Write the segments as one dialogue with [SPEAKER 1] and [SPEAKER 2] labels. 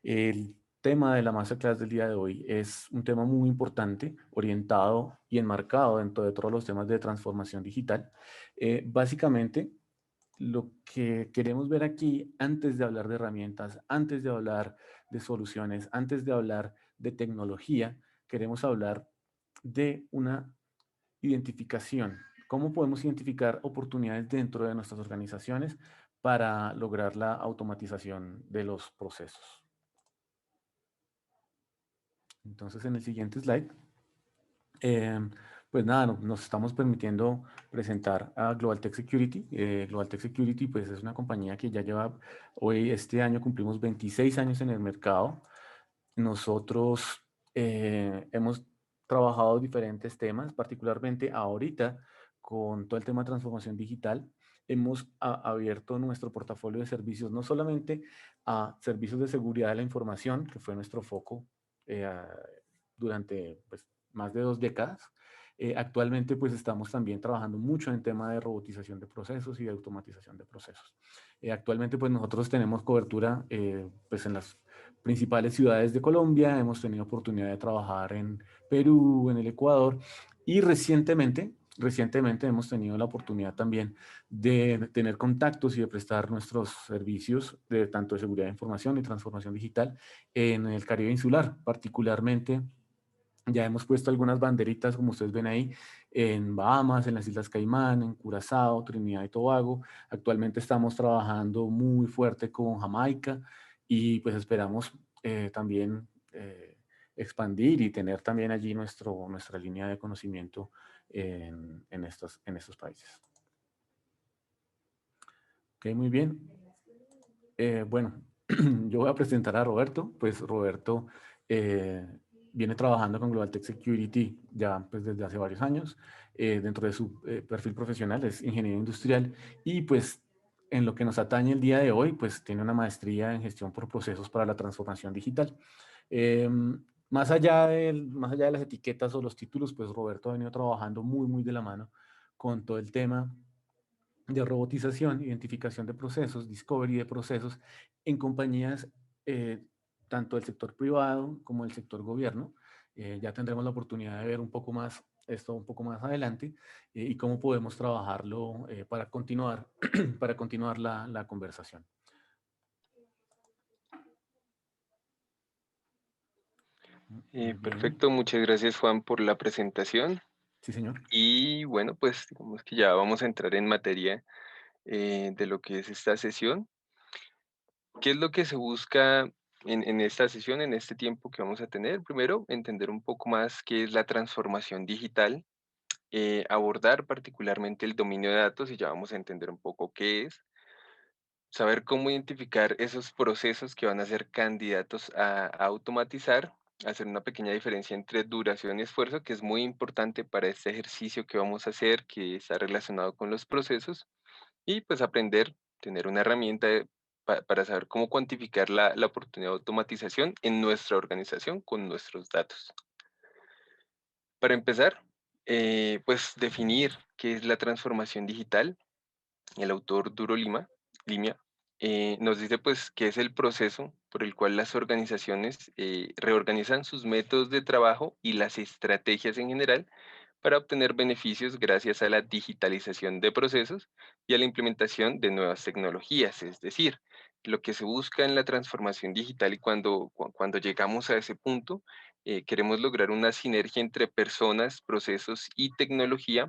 [SPEAKER 1] El tema de la masterclass del día de hoy es un tema muy importante, orientado y enmarcado dentro de todos los temas de transformación digital. Básicamente, lo que queremos ver aquí, antes de hablar de herramientas, antes de hablar de soluciones, antes de hablar de tecnología, queremos hablar de una identificación. ¿Cómo podemos identificar oportunidades dentro de nuestras organizaciones para lograr la automatización de los procesos? Entonces, en el siguiente slide, em, pues nada, nos estamos permitiendo presentar a Global Tech Security. Global Tech Security, pues es una compañía que ya lleva, hoy, este año cumplimos 26 años en el mercado. Nosotros hemos trabajado diferentes temas, particularmente ahorita con todo el tema de transformación digital. Hemos abierto nuestro portafolio de servicios no solamente a servicios de seguridad de la información, que fue nuestro foco durante pues, más de 2 décadas. Actualmente pues estamos también trabajando mucho en tema de robotización de procesos y de automatización de procesos. Actualmente pues nosotros tenemos cobertura pues en las principales ciudades de Colombia, hemos tenido oportunidad de trabajar en Perú, en el Ecuador y recientemente hemos tenido la oportunidad también de tener contactos y de prestar nuestros servicios de tanto de seguridad de información y transformación digital en el Caribe insular, particularmente. Ya hemos puesto algunas banderitas, como ustedes ven ahí, en Bahamas, en las Islas Caimán, en Curazao, Trinidad y Tobago. Actualmente estamos trabajando muy fuerte con Jamaica y pues esperamos también expandir y tener también allí nuestra línea de conocimiento en estos países. Ok, muy bien. Bueno, yo voy a presentar a Roberto. Pues Roberto eh, viene trabajando con Global Tech Security ya pues, desde hace varios años. Dentro de su perfil profesional es ingeniero industrial y pues en lo que nos atañe el día de hoy, pues tiene una maestría en gestión por procesos para la transformación digital. Eh, más allá de las etiquetas o los títulos, pues Roberto ha venido trabajando muy de la mano con todo el tema de robotización, identificación de procesos, discovery de procesos en compañías eh, tanto del sector privado como del sector gobierno. Ya tendremos la oportunidad de ver un poco más esto un poco más adelante y cómo podemos trabajarlo para continuar, para continuar la conversación. Muy bien.
[SPEAKER 2] Perfecto, muchas gracias Juan por la presentación.
[SPEAKER 1] Sí, señor.
[SPEAKER 2] Y bueno, pues digamos que ya vamos a entrar en materia de lo que es esta sesión. ¿Qué es lo que se busca en esta sesión, en este tiempo que vamos a tener? Primero, entender un poco más qué es la transformación digital, abordar particularmente el dominio de datos y ya vamos a entender un poco qué es, saber cómo identificar esos procesos que van a ser candidatos a automatizar, hacer una pequeña diferencia entre duración y esfuerzo, que es muy importante para este ejercicio que vamos a hacer, que está relacionado con los procesos, y pues aprender, tener una herramienta para saber cómo cuantificar la oportunidad de automatización en nuestra organización con nuestros datos. Para empezar, pues definir qué es la transformación digital. El autor Limia, nos dice pues que es el proceso por el cual las organizaciones reorganizan sus métodos de trabajo y las estrategias en general para obtener beneficios gracias a la digitalización de procesos y a la implementación de nuevas tecnologías. Es decir, lo que se busca en la transformación digital y cuando llegamos a ese punto, queremos lograr una sinergia entre personas, procesos y tecnología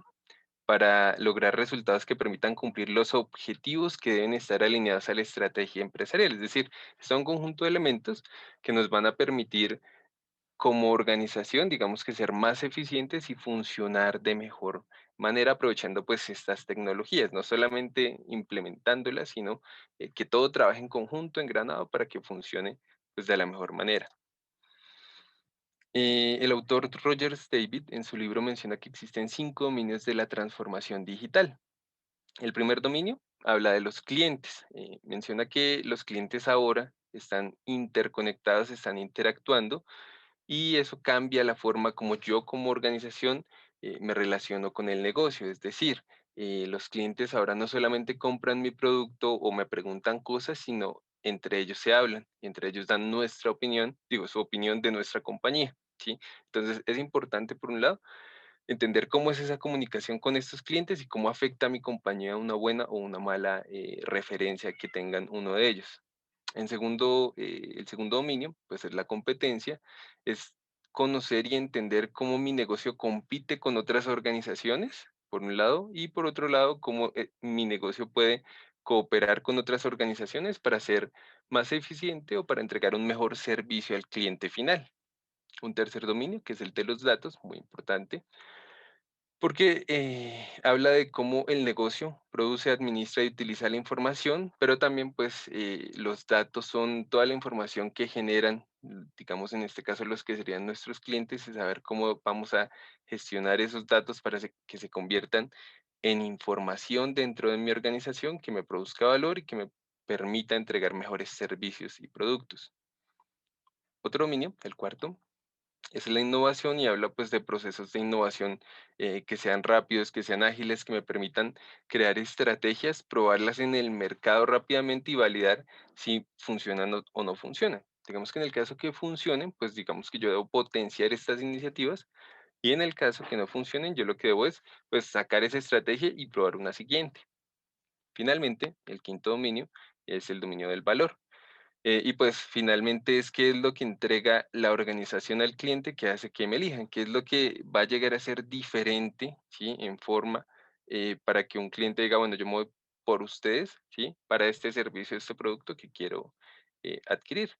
[SPEAKER 2] para lograr resultados que permitan cumplir los objetivos que deben estar alineados a la estrategia empresarial. Es decir, son un conjunto de elementos que nos van a permitir como organización, digamos que ser más eficientes y funcionar de mejor manera aprovechando pues estas tecnologías, no solamente implementándolas, sino que todo trabaje en conjunto, engranado para que funcione pues de la mejor manera. El autor Rogers David en su libro menciona que existen 5 dominios de la transformación digital. El primer dominio habla de los clientes. Menciona que los clientes ahora están interconectados, están interactuando y eso cambia la forma como yo como organización me relaciono con el negocio. Es decir, los clientes ahora no solamente compran mi producto o me preguntan cosas, sino entre ellos se hablan y entre ellos dan nuestra opinión, digo, su opinión de nuestra compañía, ¿sí? Entonces es importante, por un lado, entender cómo es esa comunicación con estos clientes y cómo afecta a mi compañía una buena o una mala referencia que tengan uno de ellos. El segundo dominio, pues es la competencia, es conocer y entender cómo mi negocio compite con otras organizaciones, por un lado, y por otro lado, cómo mi negocio puede cooperar con otras organizaciones para ser más eficiente o para entregar un mejor servicio al cliente final. Un tercer dominio, que es el de los datos, muy importante, porque habla de cómo el negocio produce, administra y utiliza la información, pero también pues los datos son toda la información que generan, digamos en este caso los que serían nuestros clientes, y saber cómo vamos a gestionar esos datos para que se conviertan en información dentro de mi organización que me produzca valor y que me permita entregar mejores servicios y productos. Otro dominio, el cuarto, es la innovación y habla pues de procesos de innovación que sean rápidos, que sean ágiles, que me permitan crear estrategias, probarlas en el mercado rápidamente y validar si funcionan o no funcionan. Digamos que en el caso que funcionen, pues digamos que yo debo potenciar estas iniciativas y en el caso que no funcionen, yo lo que debo es pues sacar esa estrategia y probar una siguiente. Finalmente, el quinto dominio es el dominio del valor. Y pues finalmente es qué es lo que entrega la organización al cliente que hace que me elijan, qué es lo que va a llegar a ser diferente, ¿sí? En forma para que un cliente diga, bueno, yo me voy por ustedes, ¿sí? Para este servicio, este producto que quiero adquirir.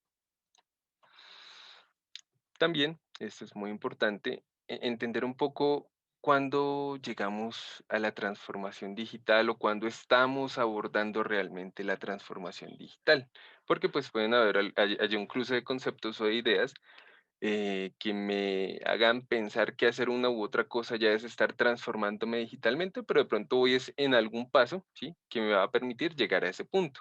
[SPEAKER 2] También, esto es muy importante, entender un poco cuándo llegamos a la transformación digital o cuándo estamos abordando realmente la transformación digital, porque pues pueden haber hay un cruce de conceptos o de ideas que me hagan pensar que hacer una u otra cosa ya es estar transformándome digitalmente, pero de pronto voy es en algún paso, ¿sí? Que me va a permitir llegar a ese punto.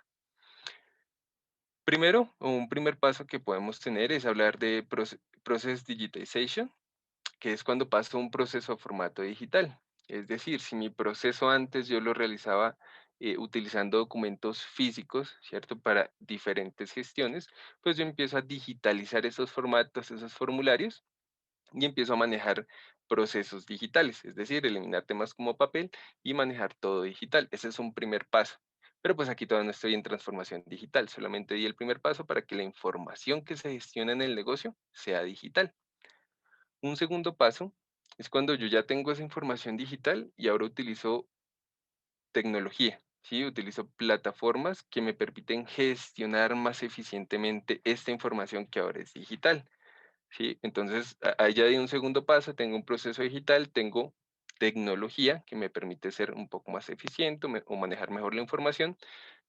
[SPEAKER 2] Primero, o un primer paso que podemos tener es hablar de process digitization, que es cuando paso un proceso a formato digital. Es decir, si mi proceso antes yo lo realizaba utilizando documentos físicos, ¿cierto? Para diferentes gestiones, pues yo empiezo a digitalizar esos formatos, esos formularios y empiezo a manejar procesos digitales, es decir, eliminar temas como papel y manejar todo digital. Ese es un primer paso. Pero pues aquí todavía no estoy en transformación digital, solamente di el primer paso para que la información que se gestiona en el negocio sea digital. Un segundo paso es cuando yo ya tengo esa información digital y ahora utilizo tecnología, ¿sí? Utilizo plataformas que me permiten gestionar más eficientemente esta información que ahora es digital, ¿sí? Entonces, ahí ya di un segundo paso, tengo un proceso digital, tengo tecnología que me permite ser un poco más eficiente o manejar mejor la información,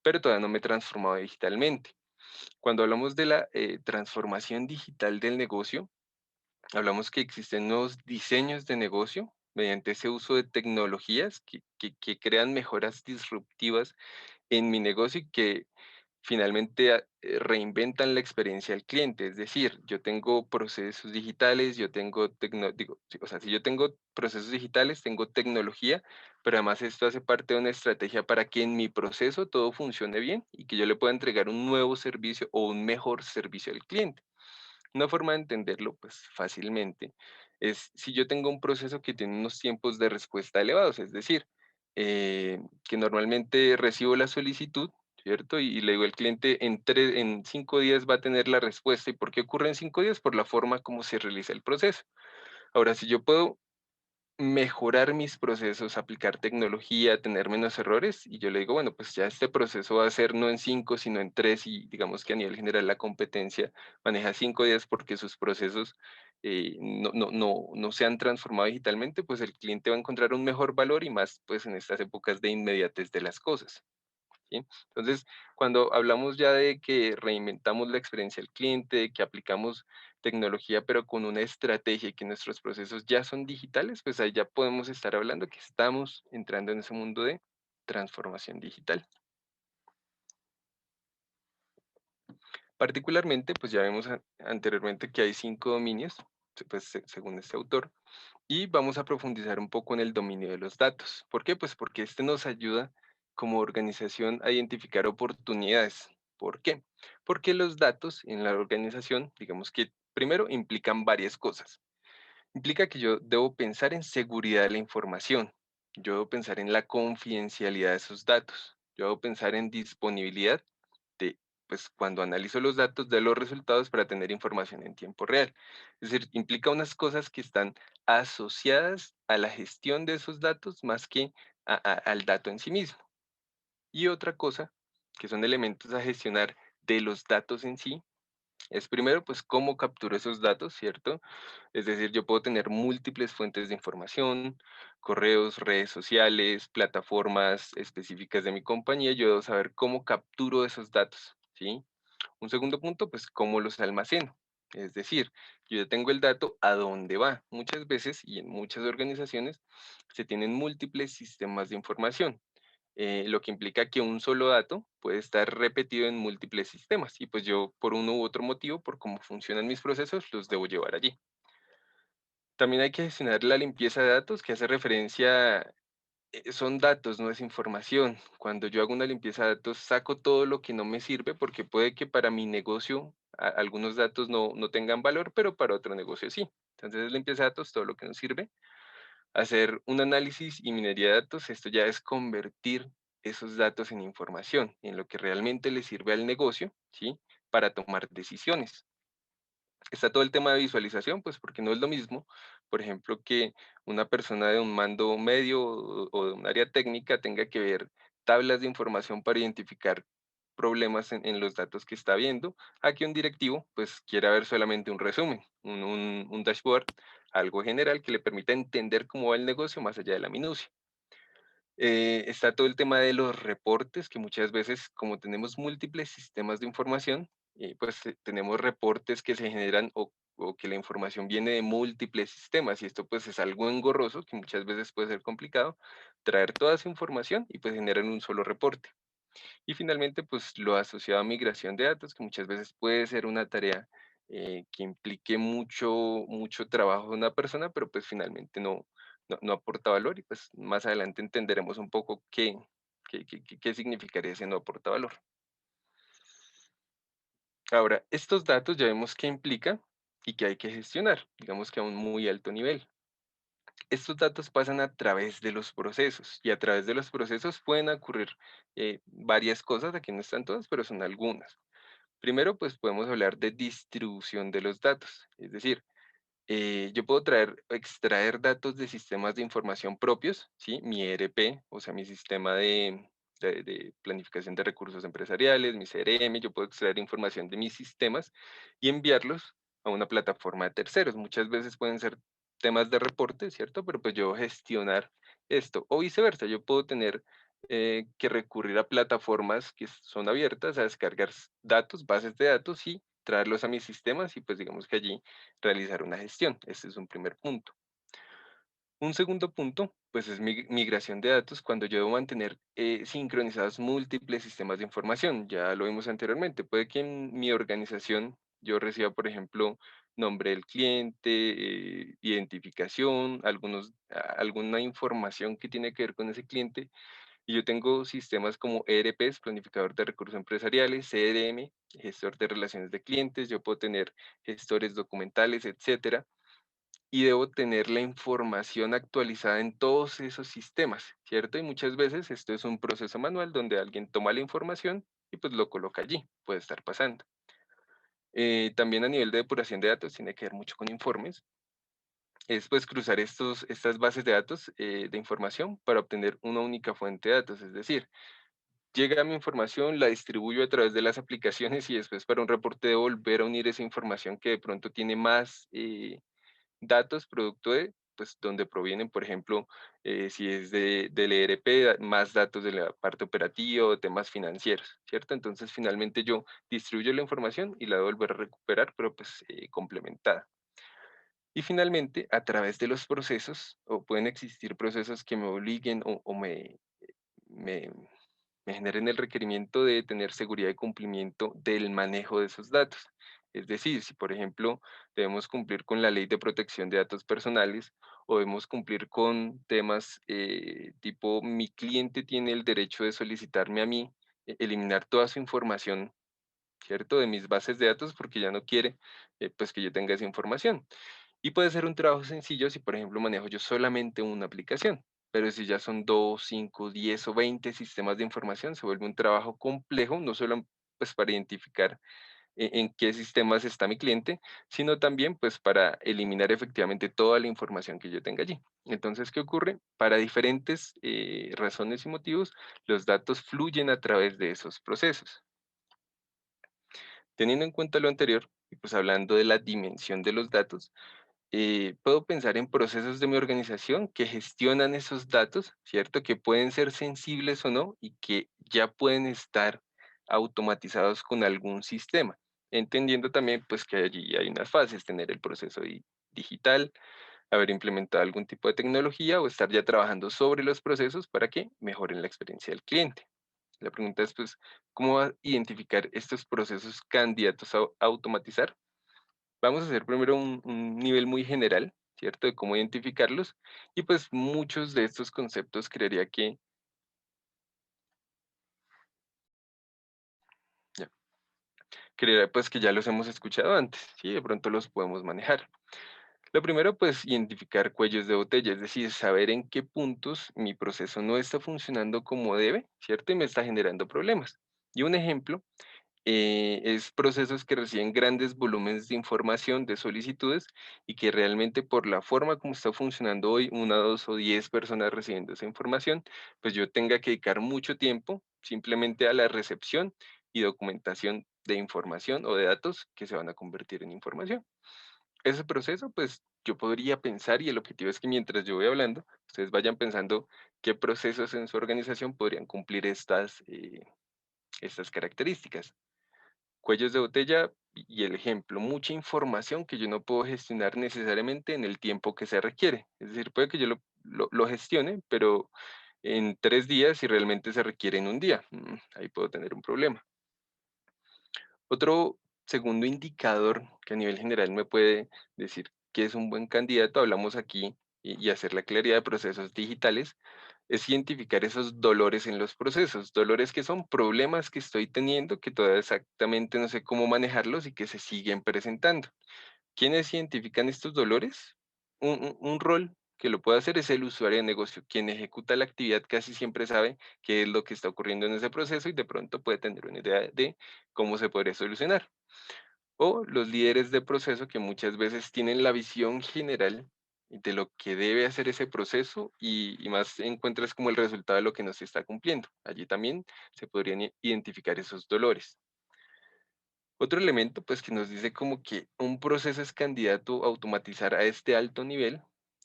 [SPEAKER 2] pero todavía no me he transformado digitalmente. Cuando hablamos de la transformación digital del negocio, hablamos que existen nuevos diseños de negocio mediante ese uso de tecnologías que crean mejoras disruptivas en mi negocio y que finalmente reinventan la experiencia del cliente. Es decir, yo tengo procesos digitales, yo tengo digo, o sea, si yo tengo procesos digitales, tengo tecnología, pero además esto hace parte de una estrategia para que en mi proceso todo funcione bien y que yo le pueda entregar un nuevo servicio o un mejor servicio al cliente. Una forma de entenderlo, pues fácilmente, es si yo tengo un proceso que tiene unos tiempos de respuesta elevados, es decir, que normalmente recibo la solicitud, ¿cierto? Y le digo al cliente, en 5 días va a tener la respuesta. ¿Y por qué ocurre en 5 días? Por la forma como se realiza el proceso. Ahora, si yo puedo mejorar mis procesos, aplicar tecnología, tener menos errores. Y yo le digo, bueno, pues ya este proceso va a ser no en 5, sino en 3 y digamos que a nivel general la competencia maneja 5 días porque sus procesos no se han transformado digitalmente, pues el cliente va a encontrar un mejor valor y más pues en estas épocas de inmediatez de las cosas. ¿Sí? Entonces, cuando hablamos ya de que reinventamos la experiencia del cliente, de que aplicamos tecnología, pero con una estrategia y que nuestros procesos ya son digitales, pues ahí ya podemos estar hablando que estamos entrando en ese mundo de transformación digital. Particularmente, pues ya vemos anteriormente que hay 5 dominios, pues según este autor, y vamos a profundizar un poco en el dominio de los datos. ¿Por qué? Pues porque este nos ayuda como organización a identificar oportunidades. ¿Por qué? Porque los datos en la organización, digamos que primero implican varias cosas. Implica que yo debo pensar en seguridad de la información, yo debo pensar en la confidencialidad de esos datos, yo debo pensar en disponibilidad de, pues cuando analizo los datos, de los resultados para tener información en tiempo real. Es decir, implica unas cosas que están asociadas a la gestión de esos datos más que al dato en sí mismo. Y otra cosa, que son elementos a gestionar de los datos en sí, es primero, pues, cómo capturo esos datos, ¿cierto? Es decir, yo puedo tener múltiples fuentes de información, correos, redes sociales, plataformas específicas de mi compañía, yo debo saber cómo capturo esos datos, ¿sí? Un segundo punto, pues, cómo los almaceno. Es decir, yo ya tengo el dato a dónde va. Muchas veces y en muchas organizaciones se tienen múltiples sistemas de información, lo que implica que un solo dato puede estar repetido en múltiples sistemas y pues yo por uno u otro motivo, por cómo funcionan mis procesos, los debo llevar allí. También hay que gestionar la limpieza de datos, que hace referencia, son datos, no es información. Cuando yo hago una limpieza de datos, saco todo lo que no me sirve porque puede que para mi negocio algunos datos no tengan valor, pero para otro negocio sí. Entonces, limpieza de datos, todo lo que nos sirve. Hacer un análisis y minería de datos, esto ya es convertir esos datos en información, en lo que realmente le sirve al negocio, ¿sí? Para tomar decisiones. Está todo el tema de visualización, pues porque no es lo mismo, por ejemplo, que una persona de un mando medio o de un área técnica tenga que ver tablas de información para identificar problemas en los datos que está viendo, a que un directivo pues quiera ver solamente un resumen, un dashboard, algo general que le permita entender cómo va el negocio más allá de la minucia. Está todo el tema de los reportes, que muchas veces, como tenemos múltiples sistemas de información, pues tenemos reportes que se generan o que la información viene de múltiples sistemas y esto pues es algo engorroso que muchas veces puede ser complicado traer toda esa información y pues generar un solo reporte. Y finalmente pues lo asociado a migración de datos, que muchas veces puede ser una tarea que implique mucho trabajo de una persona, pero pues finalmente no aporta valor y pues más adelante entenderemos un poco qué significaría ese no aporta valor. Ahora, estos datos ya vemos qué implica y que hay que gestionar, digamos que a un muy alto nivel. Estos datos pasan a través de los procesos y a través de los procesos pueden ocurrir varias cosas, aquí no están todas, pero son algunas. Primero, pues podemos hablar de distribución de los datos, es decir, yo puedo extraer datos de sistemas de información propios, ¿sí? Mi ERP, o sea, mi sistema de planificación de recursos empresariales, mi CRM, yo puedo extraer información de mis sistemas y enviarlos a una plataforma de terceros. Muchas veces pueden ser temas de reporte, ¿cierto? Pero pues yo gestionar esto, o viceversa, yo puedo tener que recurrir a plataformas que son abiertas a descargar datos, bases de datos y traerlos a mis sistemas y pues digamos que allí realizar una gestión. Este es un primer punto. Un segundo punto, pues es migración de datos cuando yo debo mantener sincronizados múltiples sistemas de información. Ya lo vimos anteriormente. Puede que en mi organización yo reciba, por ejemplo, nombre del cliente, identificación, alguna información que tiene que ver con ese cliente. Y yo tengo sistemas como ERPs, planificador de recursos empresariales, CRM, gestor de relaciones de clientes. Yo puedo tener gestores documentales, etcétera y debo tener la información actualizada en todos esos sistemas, ¿cierto? Y muchas veces esto es un proceso manual donde alguien toma la información y pues lo coloca allí, puede estar pasando. También a nivel de depuración de datos tiene que ver mucho con informes, es pues cruzar estas bases de datos de información para obtener una única fuente de datos, es decir, llega mi información, la distribuyo a través de las aplicaciones y después para un reporte debo volver a unir esa información que de pronto tiene más datos producto de, pues, donde provienen, por ejemplo, si es del ERP, más datos de la parte operativa o temas financieros, ¿cierto? Entonces, finalmente yo distribuyo la información y la debo volver a recuperar, pero pues complementada. Y finalmente, a través de los procesos, o pueden existir procesos que me obliguen o me, me generen el requerimiento de tener seguridad y cumplimiento del manejo de esos datos. Es decir, si por ejemplo debemos cumplir con la ley de protección de datos personales o debemos cumplir con temas tipo mi cliente tiene el derecho de solicitarme a mí eliminar toda su información ¿cierto? De mis bases de datos porque ya no quiere pues que yo tenga esa información. Y puede ser un trabajo sencillo si, por ejemplo, manejo yo solamente una aplicación, pero si ya son 2, 5, 10 o 20 sistemas de información, se vuelve un trabajo complejo, no solo pues para identificar en qué sistemas está mi cliente, sino también pues para eliminar efectivamente toda la información que yo tenga allí. Entonces, ¿qué ocurre? Para diferentes razones y motivos, los datos fluyen a través de esos procesos. Teniendo en cuenta lo anterior, y pues hablando de la dimensión de los datos, puedo pensar en procesos de mi organización que gestionan esos datos, ¿cierto? Que pueden ser sensibles o no y que ya pueden estar automatizados con algún sistema. Entendiendo también pues que allí hay unas fases, tener el proceso digital, haber implementado algún tipo de tecnología o estar ya trabajando sobre los procesos para que mejoren la experiencia del cliente. La pregunta es pues, ¿cómo va a identificar estos procesos candidatos a automatizar? Vamos a hacer primero un nivel muy general, ¿cierto? De cómo identificarlos. Y pues muchos de estos conceptos ya, creería pues que ya los hemos escuchado antes, ¿sí? De pronto los podemos manejar. Lo primero, pues identificar cuellos de botella, es decir, saber en qué puntos mi proceso no está funcionando como debe, ¿cierto? Y me está generando problemas. Y un ejemplo es procesos que reciben grandes volúmenes de información, de solicitudes, y que realmente por la forma como está funcionando hoy, una, dos o 10 personas recibiendo esa información, pues yo tenga que dedicar mucho tiempo simplemente a la recepción y documentación de información o de datos que se van a convertir en información. Ese proceso, pues yo podría pensar, y el objetivo es que mientras yo voy hablando, ustedes vayan pensando qué procesos en su organización podrían cumplir estas características. Cuellos de botella y el ejemplo, mucha información que yo no puedo gestionar necesariamente en el tiempo que se requiere. Es decir, puede que yo lo gestione, pero en 3 días y realmente se requiere en un día. Ahí puedo tener un problema. Otro segundo indicador que a nivel general me puede decir que es un buen candidato, hablamos aquí y hacer la claridad de procesos digitales, es identificar esos dolores en los procesos, dolores que son problemas que estoy teniendo, que todavía exactamente no sé cómo manejarlos y que se siguen presentando. ¿Quiénes identifican estos dolores? Un rol que lo puede hacer es el usuario de negocio. Quien ejecuta la actividad casi siempre sabe qué es lo que está ocurriendo en ese proceso y de pronto puede tener una idea de cómo se podría solucionar. O los líderes de proceso que muchas veces tienen la visión general de lo que debe hacer ese proceso y más encuentras como el resultado de lo que no se está cumpliendo. Allí también se podrían identificar esos dolores. Otro elemento, pues, que nos dice como que un proceso es candidato a automatizar a este alto nivel,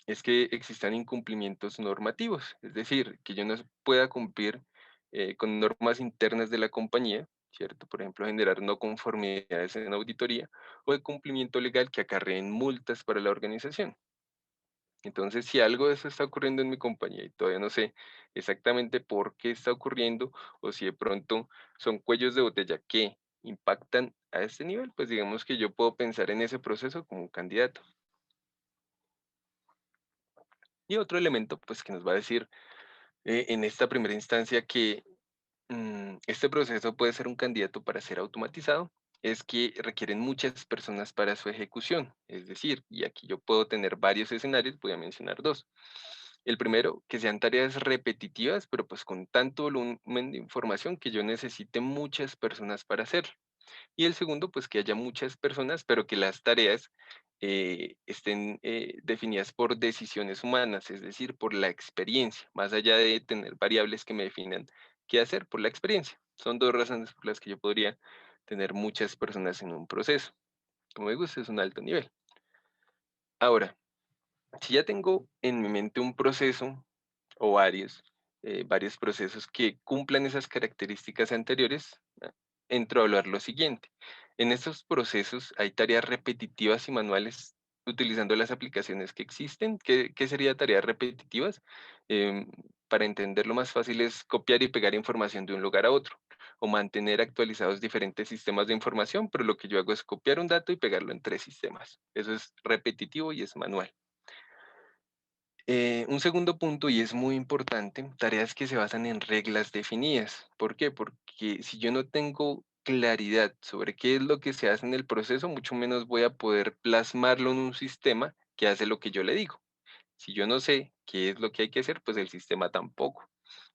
[SPEAKER 2] es que existan incumplimientos normativos, es decir, que yo no pueda cumplir con normas internas de la compañía, ¿cierto? Por ejemplo, generar no conformidades en auditoría o de cumplimiento legal que acarreen multas para la organización. Entonces, si algo de eso está ocurriendo en mi compañía y todavía no sé exactamente por qué está ocurriendo o si de pronto son cuellos de botella que impactan a este nivel, pues digamos que yo puedo pensar en ese proceso como un candidato. Y otro elemento, pues que nos va a decir en esta primera instancia que este proceso puede ser un candidato para ser automatizado, es que requieren muchas personas para su ejecución. Es decir, y aquí yo puedo tener varios escenarios, voy a mencionar dos. El primero, que sean tareas repetitivas, pero pues con tanto volumen de información que yo necesite muchas personas para hacerlo. Y el segundo, pues que haya muchas personas, pero que las tareas estén definidas por decisiones humanas, es decir, por la experiencia, más allá de tener variables que me definan qué hacer por la experiencia. Son dos razones por las que yo podría tener muchas personas en un proceso. Como me gusta, es un alto nivel. Ahora, si ya tengo en mi mente un proceso o varios procesos que cumplan esas características anteriores, entro a hablar lo siguiente. En estos procesos hay tareas repetitivas y manuales utilizando las aplicaciones que existen. ¿Qué sería tareas repetitivas? Em, para entenderlo más fácil es copiar y pegar información de un lugar a otro o mantener actualizados diferentes sistemas de información, pero lo que yo hago es copiar un dato y pegarlo en 3 sistemas. Eso es repetitivo y es manual. Un segundo punto, y es muy importante, tareas que se basan en reglas definidas. ¿Por qué? Porque si yo no tengo claridad sobre qué es lo que se hace en el proceso, mucho menos voy a poder plasmarlo en un sistema que hace lo que yo le digo. Si yo no sé qué es lo que hay que hacer, pues el sistema tampoco.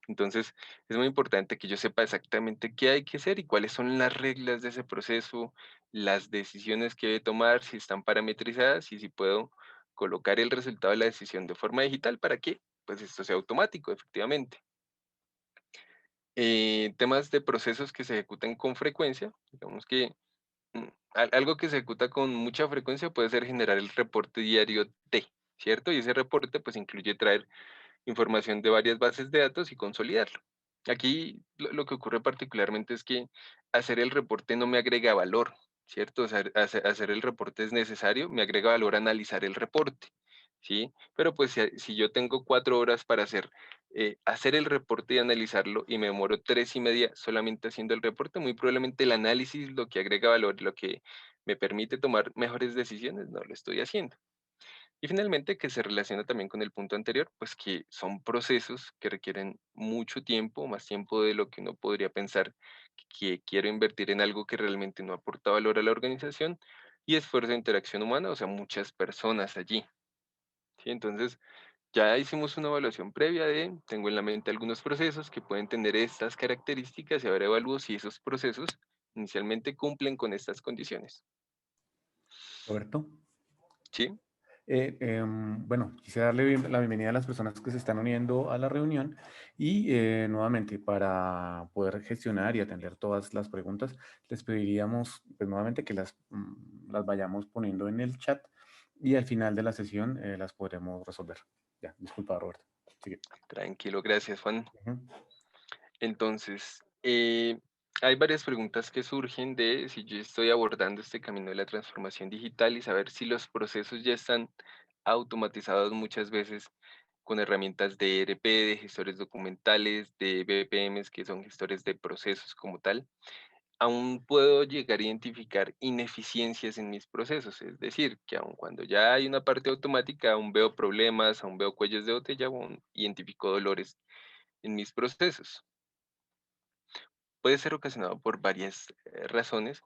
[SPEAKER 2] Entonces, es muy importante que yo sepa exactamente qué hay que hacer y cuáles son las reglas de ese proceso, las decisiones que debe tomar, si están parametrizadas y si puedo colocar el resultado de la decisión de forma digital para que pues esto sea automático, efectivamente. Temas de procesos que se ejecutan con frecuencia, digamos que algo que se ejecuta con mucha frecuencia puede ser generar el reporte diario T, ¿cierto? Y ese reporte pues incluye traer información de varias bases de datos y consolidarlo. Aquí lo que ocurre particularmente es que hacer el reporte no me agrega valor, ¿cierto? O sea, hacer el reporte es necesario, me agrega valor analizar el reporte, ¿sí? Pero pues si yo tengo 4 horas para hacer el reporte y analizarlo y me demoro 3 y media solamente haciendo el reporte, muy probablemente el análisis, lo que agrega valor, lo que me permite tomar mejores decisiones, no lo estoy haciendo. Y finalmente, que se relaciona también con el punto anterior, pues que son procesos que requieren mucho tiempo, más tiempo de lo que uno podría pensar que quiero invertir en algo que realmente no aporta valor a la organización y esfuerzo de interacción humana, o sea, muchas personas allí. ¿Sí? Entonces, ya hicimos una evaluación previa tengo en la mente algunos procesos que pueden tener estas características y ahora evalúo si esos procesos inicialmente cumplen con estas condiciones.
[SPEAKER 1] Roberto.
[SPEAKER 2] ¿Sí?
[SPEAKER 1] Bueno, quisiera darle la bienvenida a las personas que se están uniendo a la reunión y nuevamente para poder gestionar y atender todas las preguntas, les pediríamos pues, nuevamente que las vayamos poniendo en el chat y al final de la sesión las podremos resolver. Ya, disculpa, Roberto. Sigue.
[SPEAKER 2] Tranquilo, gracias, Juan.
[SPEAKER 1] Ujú.
[SPEAKER 2] Entonces, hay varias preguntas que surgen de si yo estoy abordando este camino de la transformación digital y saber si los procesos ya están automatizados muchas veces con herramientas de ERP, de gestores documentales, de BPMs, que son gestores de procesos como tal. Aún puedo llegar a identificar ineficiencias en mis procesos, es decir, que aun cuando ya hay una parte automática, aún veo problemas, aún veo cuellos de botella, aún identifico dolores en mis procesos. Puede ser ocasionado por varias razones,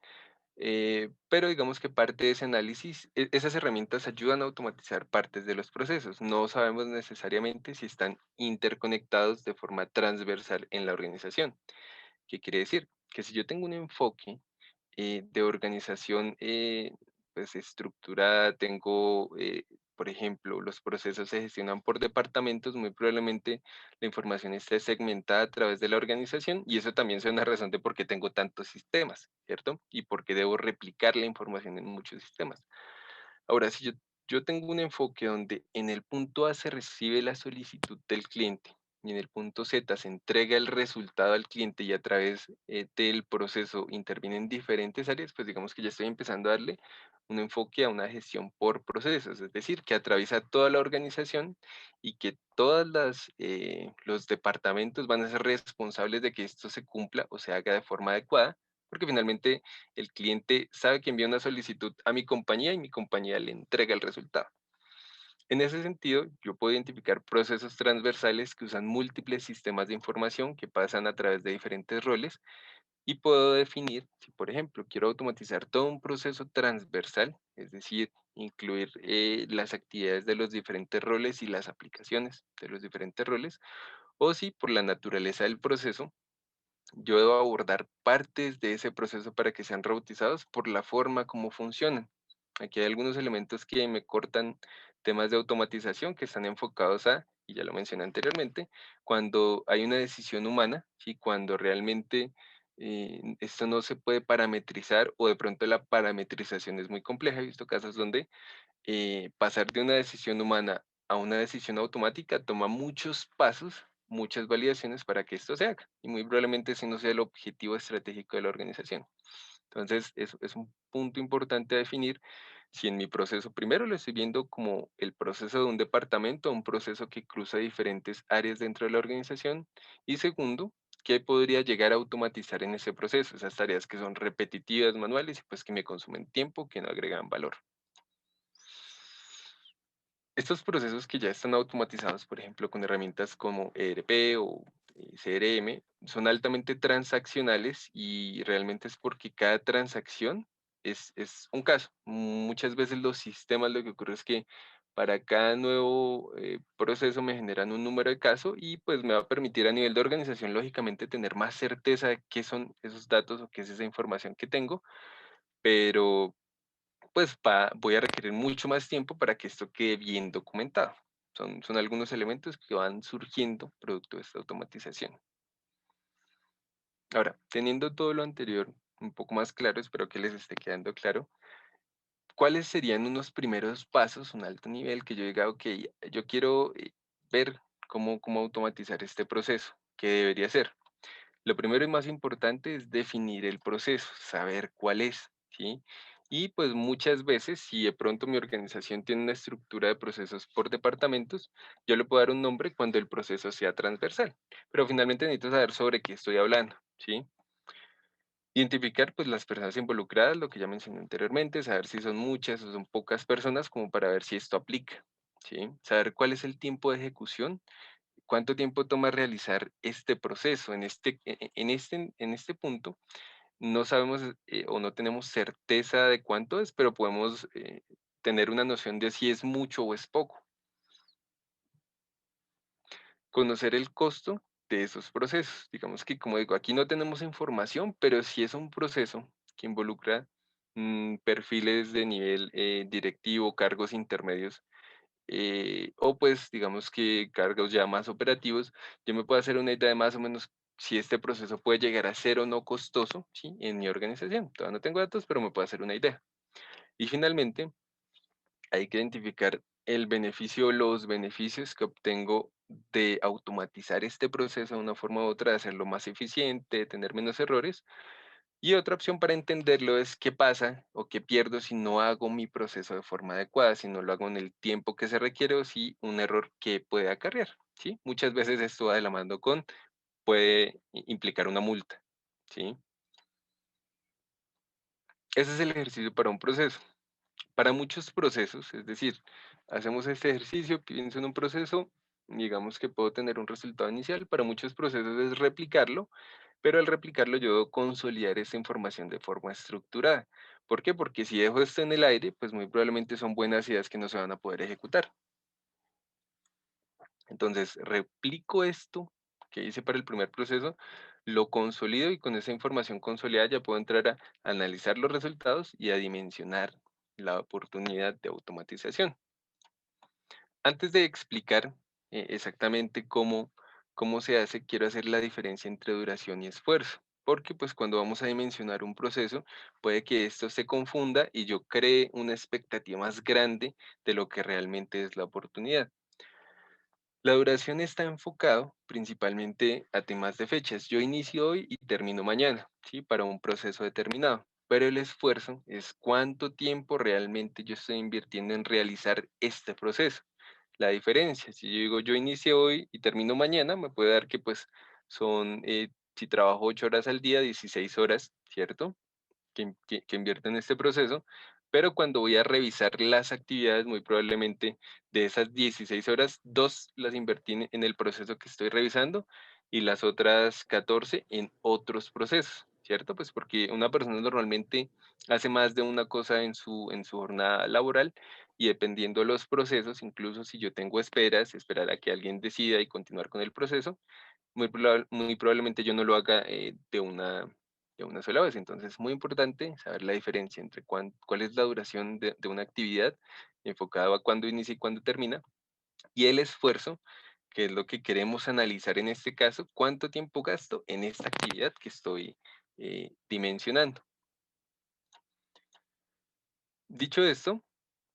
[SPEAKER 2] pero digamos que parte de ese análisis, esas herramientas ayudan a automatizar partes de los procesos. No sabemos necesariamente si están interconectados de forma transversal en la organización. ¿Qué quiere decir? Que si yo tengo un enfoque de organización pues estructurada, tengo, por ejemplo, los procesos se gestionan por departamentos, muy probablemente la información esté segmentada a través de la organización y eso también es una razón de por qué tengo tantos sistemas, ¿cierto? Y por qué debo replicar la información en muchos sistemas. Ahora, si yo tengo un enfoque donde en el punto A se recibe la solicitud del cliente y en el punto Z se entrega el resultado al cliente y a través del proceso intervienen diferentes áreas, pues digamos que ya estoy empezando a darle un enfoque a una gestión por procesos, es decir, que atraviesa toda la organización y que todos los departamentos van a ser responsables de que esto se cumpla o se haga de forma adecuada, porque finalmente el cliente sabe que envía una solicitud a mi compañía y mi compañía le entrega el resultado. En ese sentido, yo puedo identificar procesos transversales que usan múltiples sistemas de información que pasan a través de diferentes roles y puedo definir si, por ejemplo, quiero automatizar todo un proceso transversal, es decir, incluir las actividades de los diferentes roles y las aplicaciones de los diferentes roles, o si por la naturaleza del proceso yo debo abordar partes de ese proceso para que sean rebautizados por la forma como funcionan. Aquí hay algunos elementos que me cortan temas de automatización que están enfocados y ya lo mencioné anteriormente, cuando hay una decisión humana y cuando realmente esto no se puede parametrizar o de pronto la parametrización es muy compleja. He visto casos donde pasar de una decisión humana a una decisión automática toma muchos pasos, muchas validaciones para que esto se haga. Y muy probablemente ese no sea el objetivo estratégico de la organización. Entonces, es un punto importante a definir si en mi proceso, primero lo estoy viendo como el proceso de un departamento, un proceso que cruza diferentes áreas dentro de la organización. Y segundo, ¿qué podría llegar a automatizar en ese proceso? Esas tareas que son repetitivas, manuales y pues que me consumen tiempo, que no agregan valor. Estos procesos que ya están automatizados, por ejemplo, con herramientas como ERP o CRM, son altamente transaccionales y realmente es porque cada transacción es un caso. Muchas veces los sistemas lo que ocurre es que para cada nuevo proceso me generan un número de caso y pues me va a permitir a nivel de organización, lógicamente, tener más certeza de qué son esos datos o qué es esa información que tengo, pero pues voy a requerir mucho más tiempo para que esto quede bien documentado. Son algunos elementos que van surgiendo producto de esta automatización. Ahora, teniendo todo lo anterior un poco más claro, espero que les esté quedando claro, ¿cuáles serían unos primeros pasos, un alto nivel que yo diga, ok, yo quiero ver cómo automatizar este proceso? ¿Qué debería ser? Lo primero y más importante es definir el proceso, saber cuál es, ¿sí? Y pues muchas veces, si de pronto mi organización tiene una estructura de procesos por departamentos, yo le puedo dar un nombre cuando el proceso sea transversal, pero finalmente necesito saber sobre qué estoy hablando, ¿sí? Identificar pues las personas involucradas, lo que ya mencioné anteriormente, saber si son muchas o son pocas personas como para ver si esto aplica, ¿sí? Saber cuál es el tiempo de ejecución, cuánto tiempo toma realizar este proceso. En este punto no sabemos o no tenemos certeza de cuánto es, pero podemos tener una noción de si es mucho o es poco. Conocer el costo de esos procesos. Digamos que, como digo, aquí no tenemos información, pero sí es un proceso que involucra perfiles de nivel directivo, cargos intermedios, o pues digamos que cargos ya más operativos. Yo me puedo hacer una idea de más o menos si este proceso puede llegar a ser o no costoso, ¿sí? En mi organización. Todavía no tengo datos, pero me puedo hacer una idea. Y finalmente, hay que identificar el beneficio, los beneficios que obtengo de automatizar este proceso de una forma u otra, de hacerlo más eficiente, de tener menos errores. Y otra opción para entenderlo es qué pasa o qué pierdo si no hago mi proceso de forma adecuada, si no lo hago en el tiempo que se requiere o si un error que puede acarrear, ¿sí? Muchas veces esto va de la mano con, puede implicar una multa, ¿sí? Ese es el ejercicio para un proceso. Para muchos procesos, es decir, hacemos este ejercicio, pienso en un proceso, digamos que puedo tener un resultado inicial, para muchos procesos es replicarlo, pero al replicarlo yo debo consolidar esta información de forma estructurada. ¿Por qué? Porque si dejo esto en el aire, pues muy probablemente son buenas ideas que no se van a poder ejecutar. Entonces, replico esto que hice para el primer proceso, lo consolido y con esa información consolidada ya puedo entrar a analizar los resultados y a dimensionar la oportunidad de automatización. Antes de explicar exactamente cómo se hace, quiero hacer la diferencia entre duración y esfuerzo, porque pues cuando vamos a dimensionar un proceso, puede que esto se confunda y yo cree una expectativa más grande de lo que realmente es la oportunidad. La duración está enfocado principalmente a temas de fechas. Yo inicio hoy y termino mañana, ¿sí? Para un proceso determinado. Pero el esfuerzo es cuánto tiempo realmente yo estoy invirtiendo en realizar este proceso. La diferencia, si yo digo yo inicio hoy y termino mañana, me puede dar que pues son, si trabajo 8 horas al día, 16 horas, ¿cierto? Que invierto en este proceso, pero cuando voy a revisar las actividades, muy probablemente de esas 16 horas, 2 las invertí en el proceso que estoy revisando y las otras 14 en otros procesos, ¿cierto? Pues porque una persona normalmente hace más de una cosa en su jornada laboral y dependiendo de los procesos, incluso si yo tengo esperas, esperar a que alguien decida y continuar con el proceso, muy probablemente yo no lo haga de una sola vez. Entonces, es muy importante saber la diferencia entre cuál es la duración de una actividad enfocada a cuándo inicia y cuándo termina, y el esfuerzo, que es lo que queremos analizar en este caso, cuánto tiempo gasto en esta actividad que estoy dimensionando. Dicho esto,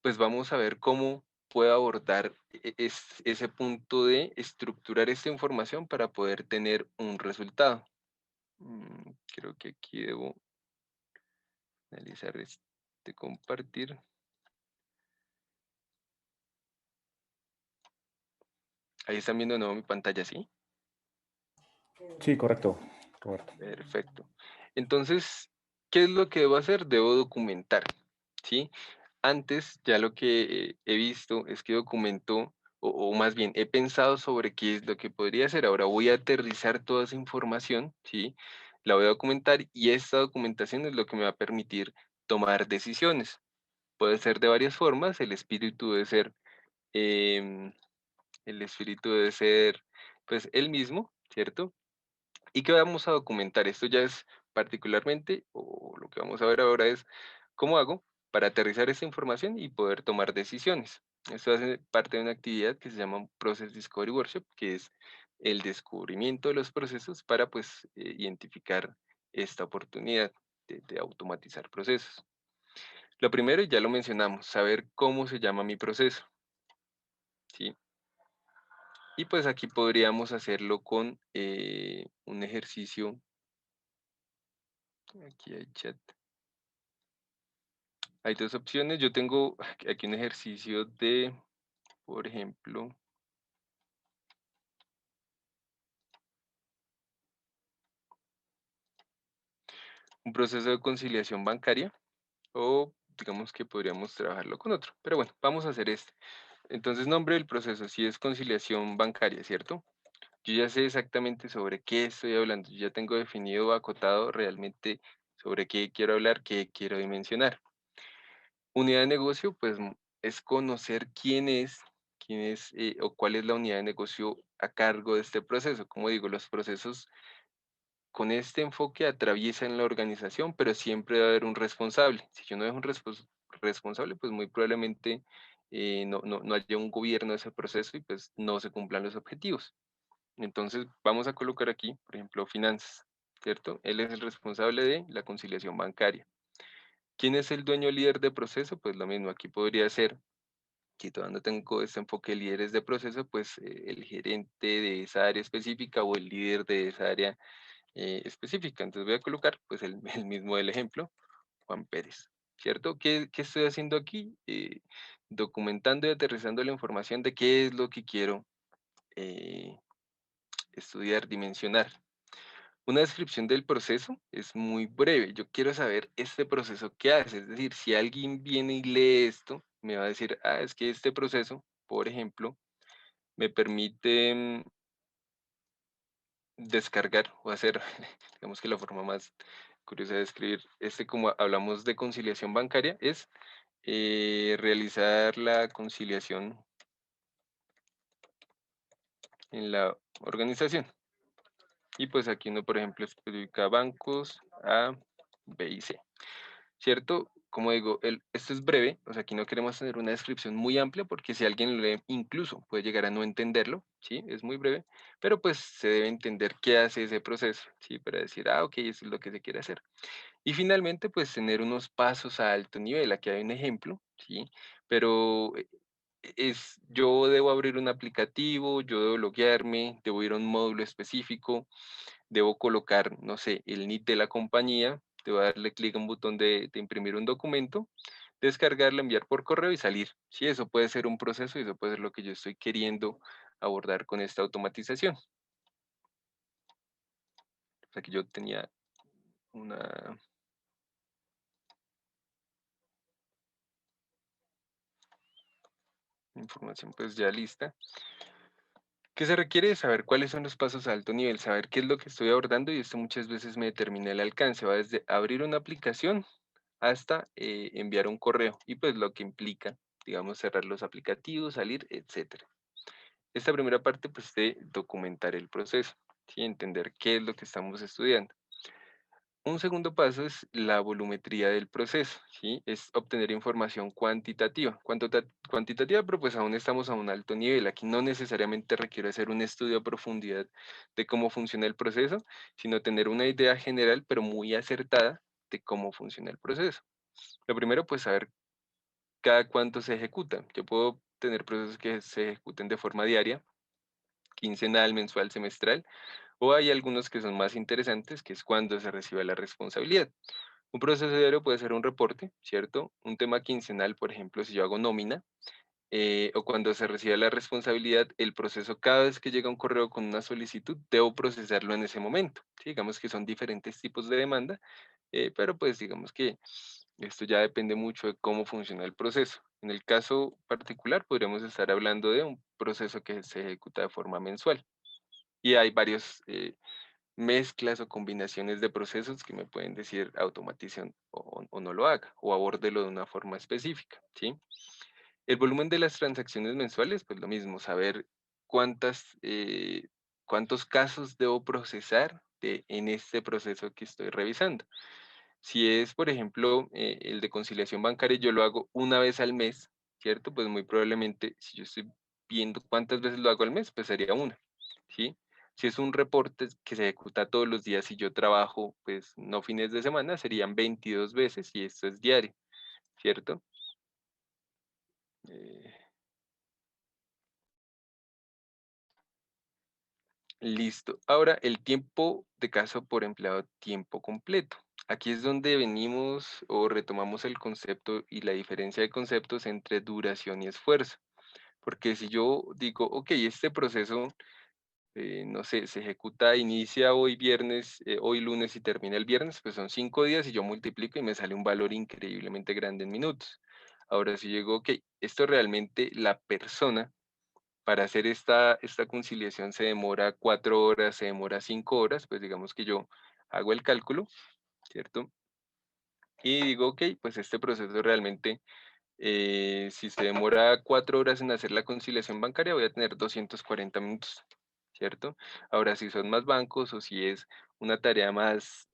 [SPEAKER 2] pues vamos a ver cómo puedo abordar ese punto de estructurar esta información para poder tener un resultado. Creo que aquí debo analizar este compartir. Ahí están viendo de nuevo mi pantalla, ¿sí?
[SPEAKER 1] Sí, correcto, Roberto.
[SPEAKER 2] Perfecto. Entonces, ¿qué es lo que debo hacer? Debo documentar, ¿sí? Antes, ya lo que he visto es que documento o más bien, he pensado sobre qué es lo que podría hacer. Ahora voy a aterrizar toda esa información, ¿sí? La voy a documentar y esta documentación es lo que me va a permitir tomar decisiones. Puede ser de varias formas, em, el espíritu debe ser, pues, el mismo, ¿cierto? ¿Y qué vamos a documentar? Esto ya es particularmente, o lo que vamos a ver ahora es cómo hago para aterrizar esta información y poder tomar decisiones. Esto hace parte de una actividad que se llama un Process Discovery Workshop, que es el descubrimiento de los procesos para pues identificar esta oportunidad de automatizar procesos. Lo primero, ya lo mencionamos, saber cómo se llama mi proceso, ¿sí? Y pues aquí podríamos hacerlo con un ejercicio. Aquí hay chat. Hay dos opciones. Yo tengo aquí un ejercicio de, por ejemplo, un proceso de conciliación bancaria o digamos que podríamos trabajarlo con otro. Pero bueno, vamos a hacer este. Entonces, nombre del proceso, si es conciliación bancaria, ¿cierto? Yo ya sé exactamente sobre qué estoy hablando. Yo ya tengo definido, acotado realmente sobre qué quiero hablar, qué quiero dimensionar. Unidad de negocio, pues es conocer quién es o cuál es la unidad de negocio a cargo de este proceso. Como digo, los procesos con este enfoque atraviesan la organización, pero siempre va a haber un responsable. Si yo no dejo un responsable, pues muy probablemente no haya un gobierno de ese proceso y pues no se cumplan los objetivos. Entonces vamos a colocar aquí, por ejemplo, finanzas, ¿cierto? Él es el responsable de la conciliación bancaria. ¿Quién es el dueño líder de proceso? Pues lo mismo, aquí podría ser, si todavía no tengo este enfoque de líderes de proceso, pues el gerente de esa área específica o el líder de esa área específica. Entonces voy a colocar pues el mismo del ejemplo, Juan Pérez, ¿cierto? ¿Qué estoy haciendo aquí? Documentando y aterrizando la información de qué es lo que quiero eh, estudiar, dimensionar. Una descripción del proceso es muy breve. Yo quiero saber este proceso qué hace. Es decir, si alguien viene y lee esto, me va a decir, ah, es que este proceso, por ejemplo, me permite descargar o hacer, digamos que la forma más curiosa de escribir, como hablamos de conciliación bancaria, es realizar la conciliación en la organización. Y pues aquí uno, por ejemplo, especifica bancos A, B y C. ¿Cierto? Como digo, esto es breve, o sea, aquí no queremos tener una descripción muy amplia porque si alguien lo lee, incluso puede llegar a no entenderlo, ¿sí? Es muy breve, pero pues se debe entender qué hace ese proceso, ¿sí? Para decir, ah, ok, eso es lo que se quiere hacer. Y finalmente, pues tener unos pasos a alto nivel. Aquí hay un ejemplo, ¿sí? Pero yo debo abrir un aplicativo, yo debo loguearme, debo ir a un módulo específico, debo colocar, no sé, el NIT de la compañía, debo darle clic a un botón de imprimir un documento, descargarlo, enviar por correo y salir. Sí, eso puede ser un proceso y eso puede ser lo que yo estoy queriendo abordar con esta automatización. O sea que yo tenía una información pues ya lista. ¿Qué se requiere? Saber cuáles son los pasos a alto nivel, saber qué es lo que estoy abordando y esto muchas veces me determina el alcance. Va desde abrir una aplicación hasta enviar un correo y pues lo que implica, digamos, cerrar los aplicativos, salir, etcétera. Esta primera parte pues de documentar el proceso, ¿sí? Entender qué es lo que estamos estudiando. Un segundo paso es la volumetría del proceso, ¿sí? Es obtener información cuantitativa. Cuantitativa, pero pues aún estamos a un alto nivel. Aquí no necesariamente requiere hacer un estudio a profundidad de cómo funciona el proceso, sino tener una idea general, pero muy acertada de cómo funciona el proceso. Lo primero, pues saber cada cuánto se ejecuta. Yo puedo tener procesos que se ejecuten de forma diaria, quincenal, mensual, semestral, o hay algunos que son más interesantes, que es cuando se recibe la responsabilidad. Un proceso diario puede ser un reporte, ¿cierto? Un tema quincenal, por ejemplo, si yo hago nómina, o cuando se recibe la responsabilidad, el proceso, cada vez que llega un correo con una solicitud, debo procesarlo en ese momento. ¿Sí? Digamos que son diferentes tipos de demanda, pero pues digamos que esto ya depende mucho de cómo funciona el proceso. En el caso particular, podríamos estar hablando de un proceso que se ejecuta de forma mensual. Y hay varios mezclas o combinaciones de procesos que me pueden decir automatización o no lo haga, o abórdelo de una forma específica, ¿sí? El volumen de las transacciones mensuales, pues lo mismo, saber cuántos casos debo procesar en este proceso que estoy revisando. Si es, por ejemplo, el de conciliación bancaria, yo lo hago una vez al mes, ¿cierto? Pues muy probablemente, si yo estoy viendo cuántas veces lo hago al mes, pues sería una, ¿sí? Si es un reporte que se ejecuta todos los días y yo trabajo, pues no fines de semana, serían 22 veces y esto es diario, ¿cierto? Eh, Listo. Ahora, el tiempo de caso por empleado tiempo completo. Aquí es donde venimos o retomamos el concepto y la diferencia de conceptos entre duración y esfuerzo. Porque si yo digo, ok, este proceso, no sé, se ejecuta, inicia hoy viernes, hoy lunes y termina el viernes, pues son 5 días y yo multiplico y me sale un valor increíblemente grande en minutos. Ahora, si yo digo, ok, esto realmente la persona para hacer esta conciliación se demora 4 horas, se demora 5 horas, pues digamos que yo hago el cálculo, ¿cierto? Y digo, ok, pues este proceso realmente, si se demora 4 horas en hacer la conciliación bancaria, voy a tener 240 minutos, ¿cierto? Ahora, si son más bancos o si es una tarea más,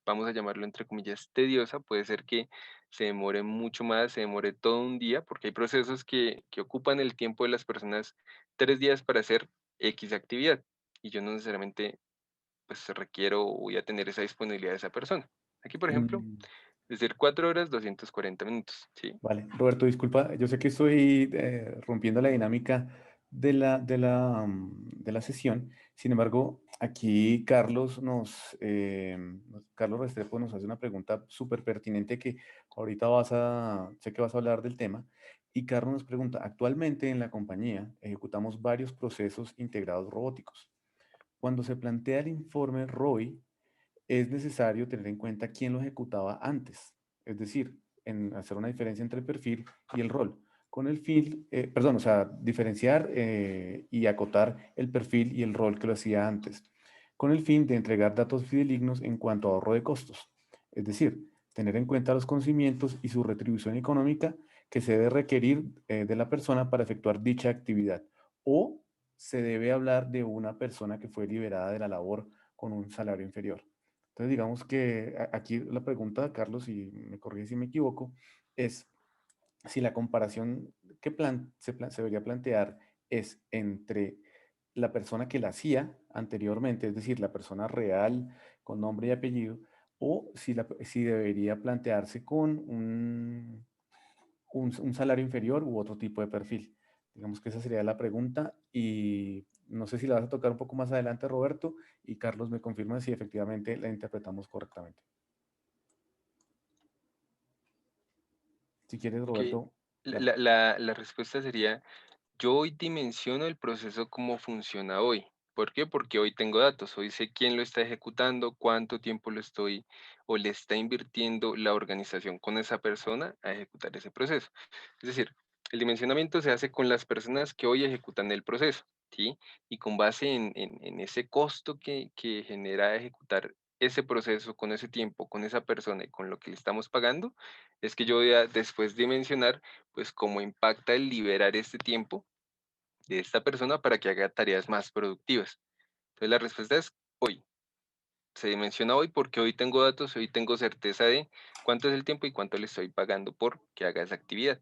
[SPEAKER 2] vamos a llamarlo entre comillas, tediosa, puede ser que se demore mucho más, se demore todo un día, porque hay procesos que ocupan el tiempo de las personas 3 días para hacer X actividad, y yo no necesariamente pues requiero o voy a tener esa disponibilidad de esa persona. Aquí, por ejemplo,
[SPEAKER 1] Mm,
[SPEAKER 2] decir 4 horas, 240 minutos, ¿sí?
[SPEAKER 1] vale, Roberto, disculpa, yo sé que estoy rompiendo la dinámica de la sesión. Sin embargo, aquí Carlos Restrepo nos hace una pregunta súper pertinente que ahorita sé que vas a hablar del tema. Y Carlos nos pregunta, actualmente en la compañía ejecutamos varios procesos integrados robóticos. Cuando se plantea el informe ROI, es necesario tener en cuenta quién lo ejecutaba antes, es decir, en hacer una diferencia entre el perfil y el rol, con el fin, perdón, o sea, diferenciar y acotar el perfil y el rol que lo hacía antes, con el fin de entregar datos fidedignos en cuanto a ahorro de costos, es decir, tener en cuenta los conocimientos y su retribución económica que se debe requerir de la persona para efectuar dicha actividad, o se debe hablar de una persona que fue liberada de la labor con un salario inferior. Entonces, digamos que aquí la pregunta, Carlos, y me corrige si me equivoco, es si la comparación que se debería plantear es entre la persona que la hacía anteriormente, es decir, la persona real con nombre y apellido, o si debería plantearse con un salario inferior u otro tipo de perfil. Digamos que esa sería la pregunta y no sé si la vas a tocar un poco más adelante, Roberto, y Carlos me confirma si efectivamente la interpretamos correctamente. Si quieres,
[SPEAKER 2] Ok,
[SPEAKER 1] Roberto,
[SPEAKER 2] la,
[SPEAKER 1] dale.
[SPEAKER 2] la- la- la respuesta sería, yo hoy dimensiono el proceso como funciona hoy. ¿Por qué? Porque hoy tengo datos, hoy sé quién lo está ejecutando, cuánto tiempo lo estoy o le está invirtiendo la organización con esa persona a ejecutar ese proceso. Es decir, el dimensionamiento se hace con las personas que hoy ejecutan el proceso, ¿sí? Y con base en ese costo que genera ejecutar ese proceso con ese tiempo, con esa persona y con lo que le estamos pagando, es que yo voy a después dimensionar pues cómo impacta el liberar este tiempo de esta persona para que haga tareas más productivas. Entonces la respuesta es hoy. Se dimensiona hoy porque hoy tengo datos, hoy tengo certeza de cuánto es el tiempo y cuánto le estoy pagando por que haga esa actividad.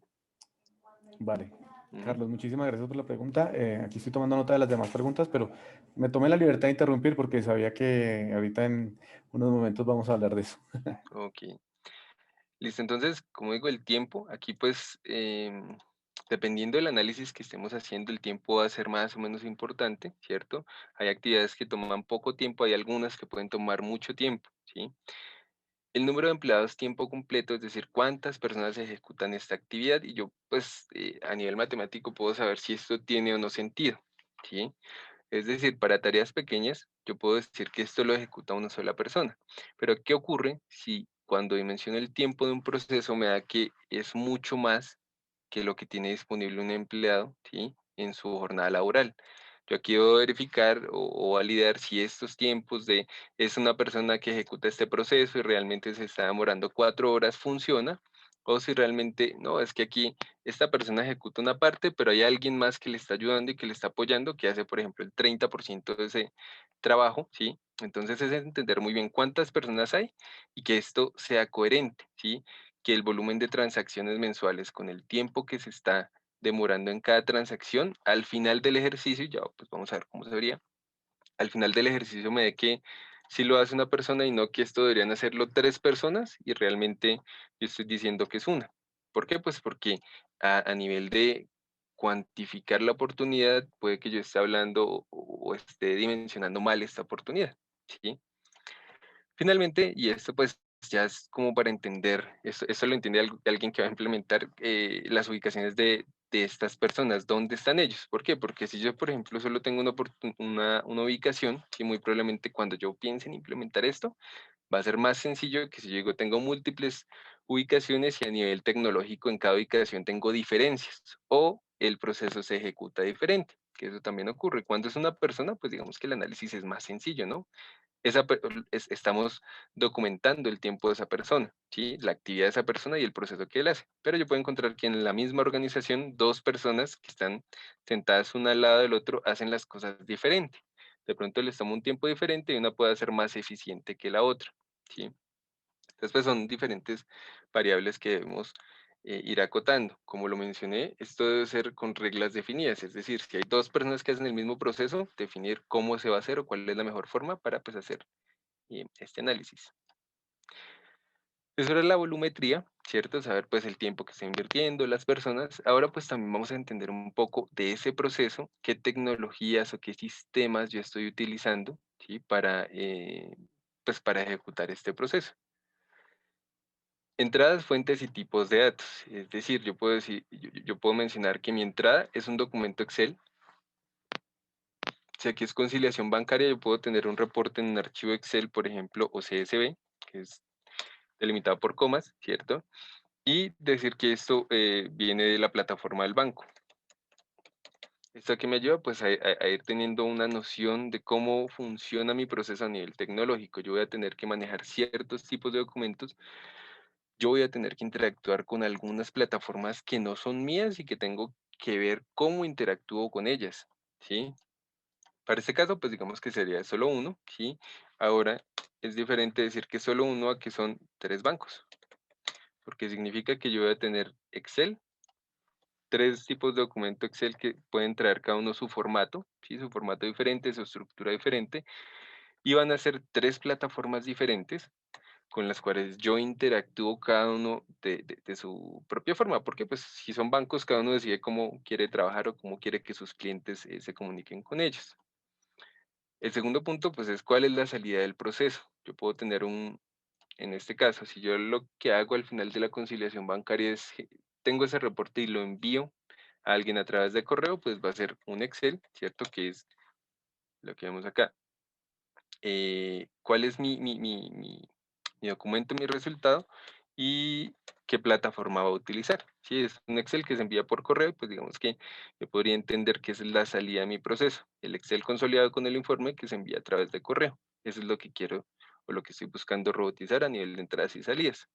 [SPEAKER 1] Vale.
[SPEAKER 2] Ujú.
[SPEAKER 1] Carlos, muchísimas gracias por la pregunta. Aquí estoy tomando nota de las demás preguntas, pero me tomé la libertad de interrumpir porque sabía que ahorita en unos momentos vamos a hablar de eso.
[SPEAKER 2] Ok. Listo, entonces, como digo, el tiempo, aquí pues, dependiendo del análisis que estemos haciendo, el tiempo va a ser más o menos importante, ¿cierto? Hay actividades que toman poco tiempo, hay algunas que pueden tomar mucho tiempo, ¿sí? El número de empleados tiempo completo, es decir, cuántas personas ejecutan esta actividad y yo pues a nivel matemático puedo saber si esto tiene o no sentido, ¿sí? Es decir, para tareas pequeñas yo puedo decir que esto lo ejecuta una sola persona, pero ¿qué ocurre si cuando dimensiono el tiempo de un proceso me da que es mucho más que lo que tiene disponible un empleado, ¿sí? En su jornada laboral. Yo aquí debo verificar o validar si estos tiempos de es una persona que ejecuta este proceso y realmente se está demorando 4 horas, funciona, o si realmente no, es que aquí esta persona ejecuta una parte, pero hay alguien más que le está ayudando y que le está apoyando, que hace, por ejemplo, el 30% de ese trabajo, ¿sí? Entonces es entender muy bien cuántas personas hay y que esto sea coherente, ¿sí? Que el volumen de transacciones mensuales con el tiempo que se está demorando en cada transacción, al final del ejercicio, ya pues vamos a ver cómo se vería, al final del ejercicio me dé que si lo hace una persona y no que esto deberían hacerlo 3 personas y realmente yo estoy diciendo que es una. ¿Por qué? Pues porque a nivel de cuantificar la oportunidad puede que yo esté hablando o esté dimensionando mal esta oportunidad, ¿sí? Finalmente, y esto pues ya es como para entender, esto lo entiende alguien que va a implementar las ubicaciones de estas personas, ¿dónde están ellos? ¿Por qué? Porque si yo, por ejemplo, solo tengo una ubicación, que muy probablemente cuando yo piense en implementar esto, va a ser más sencillo que si yo digo, tengo múltiples ubicaciones y a nivel tecnológico en cada ubicación tengo diferencias o el proceso se ejecuta diferente, que eso también ocurre. Cuando es una persona, pues digamos que el análisis es más sencillo, ¿no? Estamos documentando el tiempo de esa persona, ¿sí? La actividad de esa persona y el proceso que él hace. Pero yo puedo encontrar que en la misma organización, 2 personas que están sentadas una al lado del otro hacen las cosas diferente. De pronto les toma un tiempo diferente y una puede ser más eficiente que la otra, ¿sí? Entonces, pues son diferentes variables que debemos ir acotando. Como lo mencioné, esto debe ser con reglas definidas, es decir, si hay 2 personas que hacen el mismo proceso, definir cómo se va a hacer o cuál es la mejor forma para pues, hacer este análisis. Eso era la volumetría, ¿cierto? Saber pues el tiempo que está invirtiendo las personas. Ahora pues también vamos a entender un poco de ese proceso, qué tecnologías o qué sistemas yo estoy utilizando, ¿sí? Pues para ejecutar este proceso. Entradas, fuentes y tipos de datos. Es decir, yo puedo decir, yo puedo mencionar que mi entrada es un documento Excel. Si aquí es conciliación bancaria, yo puedo tener un reporte en un archivo Excel, por ejemplo, o CSV, que es delimitado por comas, ¿cierto? Y decir que esto viene de la plataforma del banco. Esto que me ayuda pues a ir teniendo una noción de cómo funciona mi proceso a nivel tecnológico. Yo voy a tener que manejar ciertos tipos de documentos. Yo voy a tener que interactuar con algunas plataformas que no son mías y que tengo que ver cómo interactúo con ellas, ¿sí? Para este caso, pues digamos que sería solo uno, ¿sí? Ahora es diferente decir que solo uno a que son 3 bancos, porque significa que yo voy a tener Excel, 3 tipos de documento Excel que pueden traer cada uno su formato, ¿sí? Su formato diferente, su estructura diferente, y van a ser 3 plataformas diferentes con las cuales yo interactúo cada uno de su propia forma, porque pues si son bancos, cada uno decide cómo quiere trabajar o cómo quiere que sus clientes se comuniquen con ellos. El segundo punto, pues es cuál es la salida del proceso. Yo puedo tener en este caso, si yo lo que hago al final de la conciliación bancaria es, tengo ese reporte y lo envío a alguien a través de correo, pues va a ser un Excel, ¿cierto? Que es lo que vemos acá. ¿Cuál es mi documento, mi resultado? Y qué plataforma va a utilizar. Si es un Excel que se envía por correo, pues digamos que yo podría entender que esa es la salida de mi proceso. El Excel consolidado con el informe que se envía a través de correo. Eso es lo que quiero o lo que estoy buscando robotizar a nivel de entradas y salidas.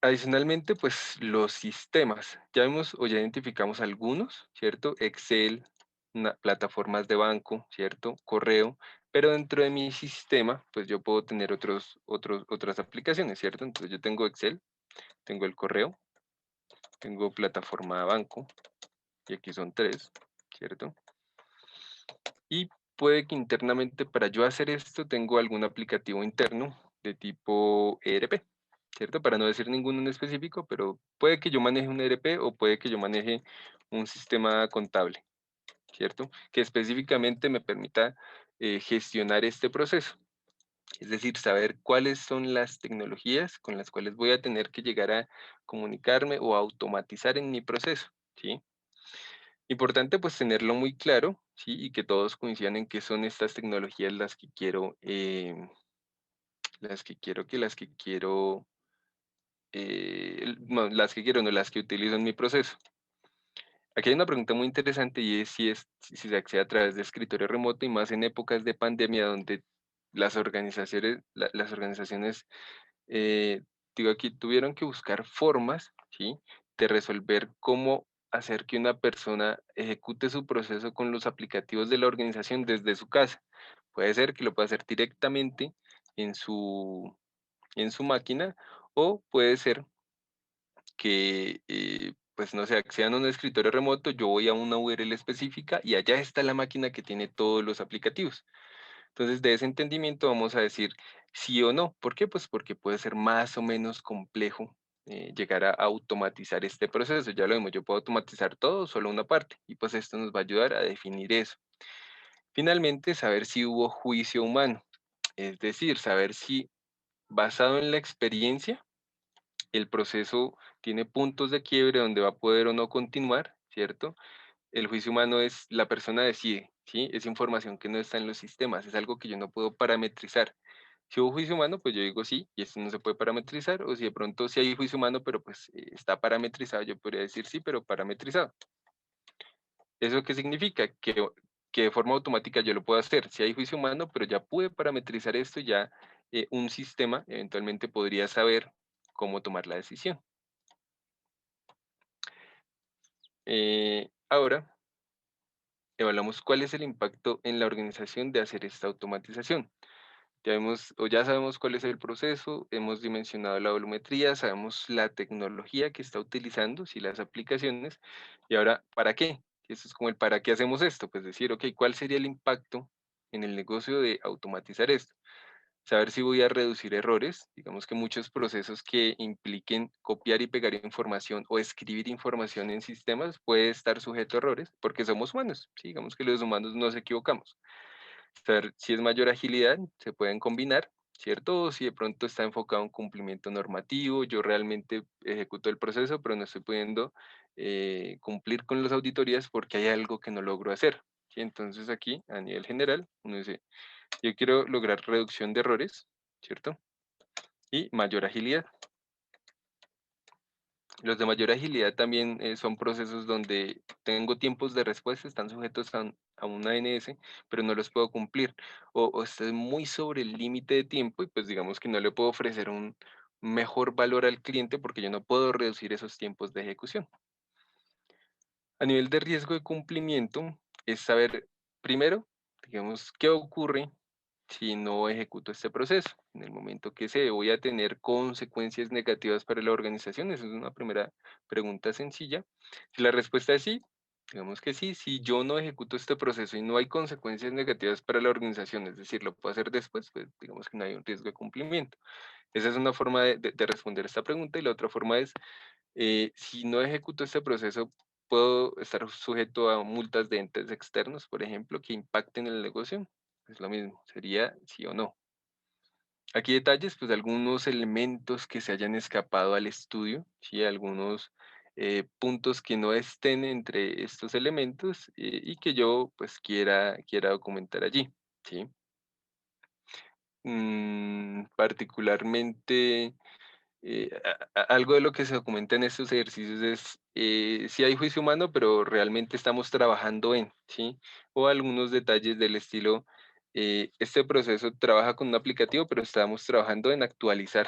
[SPEAKER 2] Adicionalmente, pues los sistemas. Ya vemos o ya identificamos algunos, ¿cierto? Excel, plataformas de banco, ¿cierto? Correo, pero dentro de mi sistema, pues yo puedo tener otras aplicaciones, ¿cierto? Entonces yo tengo Excel, tengo el correo, tengo plataforma de banco, y aquí son 3, ¿cierto? Y puede que internamente para yo hacer esto tengo algún aplicativo interno de tipo ERP, ¿cierto? Para no decir ninguno en específico, pero puede que yo maneje un ERP o puede que yo maneje un sistema contable, ¿cierto? Que específicamente me permita gestionar este proceso. Es decir, saber cuáles son las tecnologías con las cuales voy a tener que llegar a comunicarme o a automatizar en mi proceso, ¿sí? Importante pues tenerlo muy claro, ¿sí? Y que todos coincidan en qué son estas tecnologías las que quiero las que quiero, no, las que quiero, no las que utilizo en mi proceso. Aquí hay una pregunta muy interesante y es si se accede a través de escritorio remoto y más en épocas de pandemia donde las organizaciones, digo aquí, tuvieron que buscar formas, ¿sí? De resolver cómo hacer que una persona ejecute su proceso con los aplicativos de la organización desde su casa. Puede ser que lo pueda hacer directamente en en su máquina o puede ser que, pues no sé, accedan a un escritorio remoto, yo voy a una URL específica y allá está la máquina que tiene todos los aplicativos. Entonces, de ese entendimiento vamos a decir sí o no. ¿Por qué? Pues porque puede ser más o menos complejo llegar a automatizar este proceso. Ya lo vemos, yo puedo automatizar todo, solo una parte. Y pues esto nos va a ayudar a definir eso. Finalmente, saber si hubo juicio humano. Es decir, saber si basado en la experiencia, el proceso tiene puntos de quiebre donde va a poder o no continuar, ¿cierto? El juicio humano es la persona decide, ¿sí? Es información que no está en los sistemas, es algo que yo no puedo parametrizar. Si hubo juicio humano, pues yo digo sí, y esto no se puede parametrizar, o si de pronto sí hay juicio humano, pero pues está parametrizado, yo podría decir sí, pero parametrizado. ¿Eso qué significa? Que de forma automática yo lo puedo hacer. Si hay juicio humano, pero ya pude parametrizar esto, ya un sistema eventualmente podría saber cómo tomar la decisión. Ahora, evaluamos cuál es el impacto en la organización de hacer esta automatización. Ya vemos o ya sabemos cuál es el proceso, hemos dimensionado la volumetría, sabemos la tecnología que está utilizando, si las aplicaciones, y ahora, ¿para qué? Eso es como el para qué hacemos esto, pues decir, ok, ¿cuál sería el impacto en el negocio de automatizar esto? Saber si voy a reducir errores, digamos que muchos procesos que impliquen copiar y pegar información o escribir información en sistemas puede estar sujeto a errores porque somos humanos, ¿sí? Digamos que los humanos nos equivocamos. Saber si es mayor agilidad, se pueden combinar, ¿cierto? O si de pronto está enfocado en cumplimiento normativo, yo realmente ejecuto el proceso, pero no estoy pudiendo cumplir con las auditorías porque hay algo que no logro hacer. ¿Sí? Entonces aquí, a nivel general, uno dice, yo quiero lograr reducción de errores, ¿cierto? Y mayor agilidad. Los de mayor agilidad también son procesos donde tengo tiempos de respuesta, están sujetos a una ANS, pero no los puedo cumplir. O estoy muy sobre el límite de tiempo y pues digamos que no le puedo ofrecer un mejor valor al cliente porque yo no puedo reducir esos tiempos de ejecución. A nivel de riesgo de cumplimiento es saber primero, digamos, qué ocurre si no ejecuto este proceso. En el momento que se voy a tener consecuencias negativas para la organización, esa es una primera pregunta sencilla. Si la respuesta es sí, digamos que sí. Si yo no ejecuto este proceso y no hay consecuencias negativas para la organización, es decir, lo puedo hacer después, pues digamos que no hay un riesgo de cumplimiento. Esa es una forma de responder esta pregunta y la otra forma es si no ejecuto este proceso, puedo estar sujeto a multas de entes externos, por ejemplo, que impacten el negocio. Es lo mismo, sería sí o no. Aquí detalles, pues algunos elementos que se hayan escapado al estudio, ¿sí? Algunos puntos que no estén entre estos elementos y que yo pues quiera documentar allí, ¿sí? Particularmente algo de lo que se documenta en estos ejercicios es si hay juicio humano, pero realmente estamos trabajando en, ¿sí? O algunos detalles del estilo, este proceso trabaja con un aplicativo, pero estamos trabajando en actualizar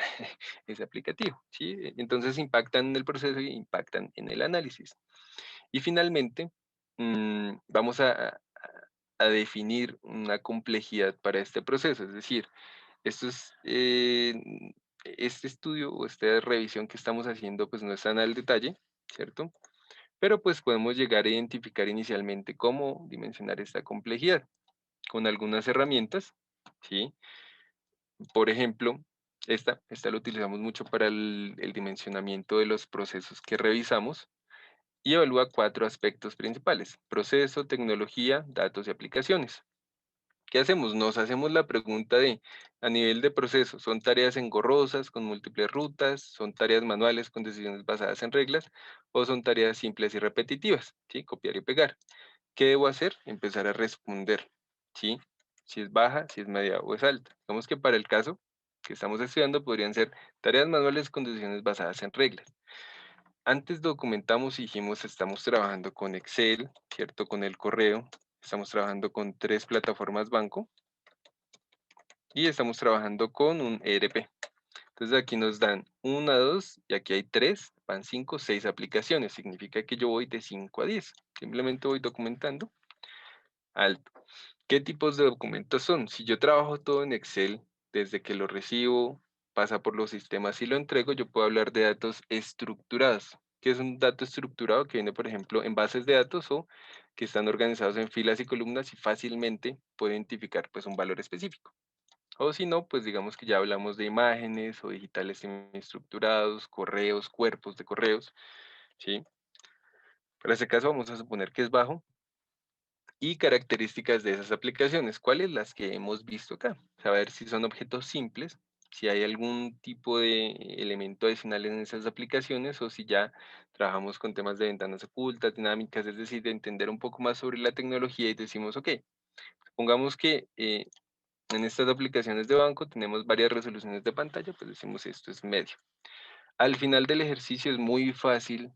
[SPEAKER 2] ese aplicativo, ¿sí? Entonces impactan en el proceso y impactan en el análisis. Y finalmente, vamos a definir una complejidad para este proceso, es decir, esto es, este estudio o esta revisión que estamos haciendo, pues no es tan al detalle, ¿cierto? Pero pues podemos llegar a identificar inicialmente cómo dimensionar esta complejidad con algunas herramientas, ¿sí? Por ejemplo, esta la utilizamos mucho para el dimensionamiento de los procesos que revisamos y evalúa cuatro aspectos principales: proceso, tecnología, datos y aplicaciones. ¿Qué hacemos? Nos hacemos la pregunta de, a nivel de proceso, ¿son tareas engorrosas con múltiples rutas? ¿Son tareas manuales con decisiones basadas en reglas? ¿O son tareas simples y repetitivas? ¿Sí? Copiar y pegar. ¿Qué debo hacer? Empezar a responder. ¿Sí? Si es baja, si es media o es alta. Digamos que para el caso, que estamos estudiando podrían ser tareas manuales con decisiones basadas en reglas. Antes documentamos y dijimos, estamos trabajando con Excel, ¿cierto? Con el correo, estamos trabajando con 3 plataformas banco y estamos trabajando con un ERP. Entonces aquí nos dan 1, 2 y aquí hay 3, van 5, 6 aplicaciones. Significa que yo voy de 5 a 10. Simplemente voy documentando alto. ¿Qué tipos de documentos son? Si yo trabajo todo en Excel, desde que lo recibo, pasa por los sistemas y lo entrego, yo puedo hablar de datos estructurados. ¿Qué es un dato estructurado? Que viene, por ejemplo, en bases de datos o que están organizados en filas y columnas y fácilmente puedo identificar pues un valor específico. O si no, pues digamos que ya hablamos de imágenes o digitales semiestructurados, correos, cuerpos de correos, ¿sí? Para ese caso vamos a suponer que es bajo y características de esas aplicaciones. ¿Cuáles? Las que hemos visto acá. Saber si son objetos simples, si hay algún tipo de elemento adicional en esas aplicaciones o si ya trabajamos con temas de ventanas ocultas, dinámicas, es decir, de entender un poco más sobre la tecnología y decimos, ok, supongamos que en estas aplicaciones de banco tenemos varias resoluciones de pantalla, pues decimos esto es medio. Al final del ejercicio es muy fácil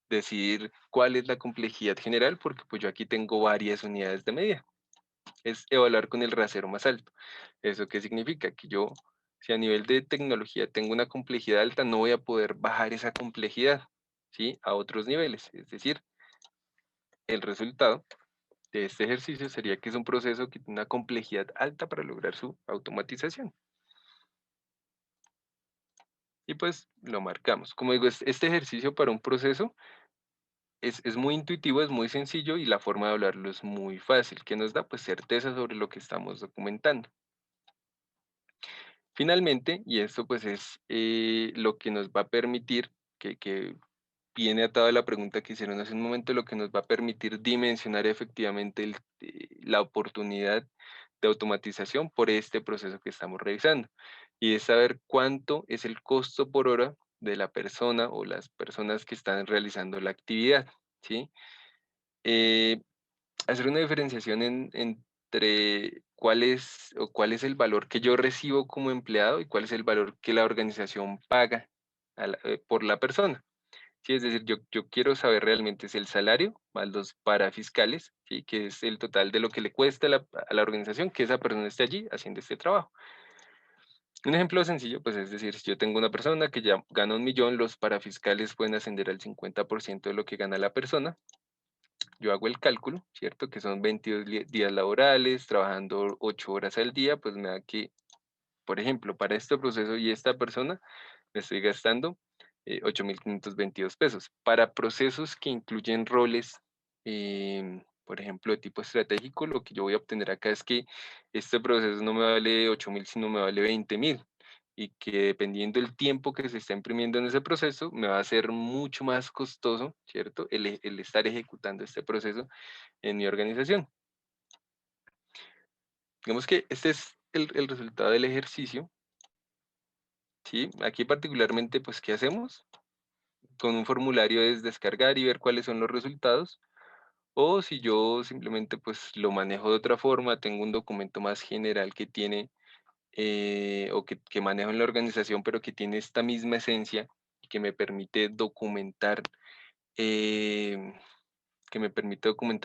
[SPEAKER 2] decidir cuál es la complejidad general, porque pues yo aquí tengo varias unidades de medida. Es evaluar con el rasero más alto. ¿Eso qué significa? Que yo, si a nivel de tecnología tengo una complejidad alta, no voy a poder bajar esa complejidad, ¿sí? A otros niveles. Es decir, el resultado de este ejercicio sería que es un proceso que tiene una complejidad alta para lograr su automatización. Y pues lo marcamos. Como digo, este ejercicio para un proceso es muy intuitivo, es muy sencillo y la forma de hablarlo es muy fácil, que nos da pues certeza sobre lo que estamos documentando. Finalmente, y esto pues es lo que nos va a permitir, que viene atado a la pregunta que hicieron hace un momento, lo que nos va a permitir dimensionar efectivamente la oportunidad de automatización por este proceso que estamos revisando. Y es saber cuánto es el costo por hora de la persona o las personas que están realizando la actividad, ¿sí? Eh, hacer una diferenciación entre cuál es el valor que yo recibo como empleado y cuál es el valor que la organización paga por la persona. Sí, es decir, yo quiero saber realmente es el salario más los parafiscales, ¿sí? Que es el total de lo que le cuesta a la organización que esa persona esté allí haciendo este trabajo. Un ejemplo sencillo, pues es decir, si yo tengo una persona que ya gana 1.000.000, los parafiscales pueden ascender al 50% de lo que gana la persona. Yo hago el cálculo, ¿cierto? Que son 22 días laborales, trabajando 8 horas al día, pues me da que, por ejemplo, para este proceso y esta persona, me estoy gastando 8.522 pesos. Para procesos que incluyen roles, por ejemplo, de tipo estratégico, lo que yo voy a obtener acá es que este proceso no me vale 8.000, sino me vale 20.000. Y que dependiendo del tiempo que se está imprimiendo en ese proceso, me va a ser mucho más costoso, ¿cierto? El estar ejecutando este proceso en mi organización. Digamos que este es el resultado del ejercicio, ¿sí? Aquí particularmente, pues, ¿qué hacemos? Con un formulario es descargar y ver cuáles son los resultados, o si yo simplemente, pues, lo manejo de otra forma, tengo un documento más general que tiene, o que manejo en la organización, pero que tiene esta misma esencia y em, que me permite documentar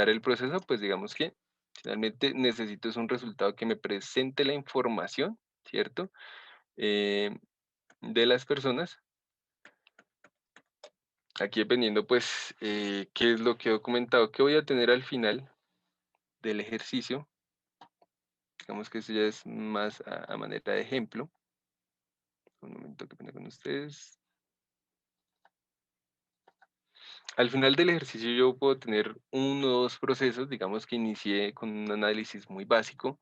[SPEAKER 2] el proceso, pues, digamos que finalmente necesito es un resultado que me presente la información, ¿cierto? Em, de las personas. Aquí dependiendo, pues, qué es lo que he documentado, qué voy a tener al final del ejercicio. Digamos que eso ya es más a manera de ejemplo. Un momento que pena con ustedes. Al final del ejercicio yo puedo tener uno o dos procesos, digamos que inicié con un análisis muy básico.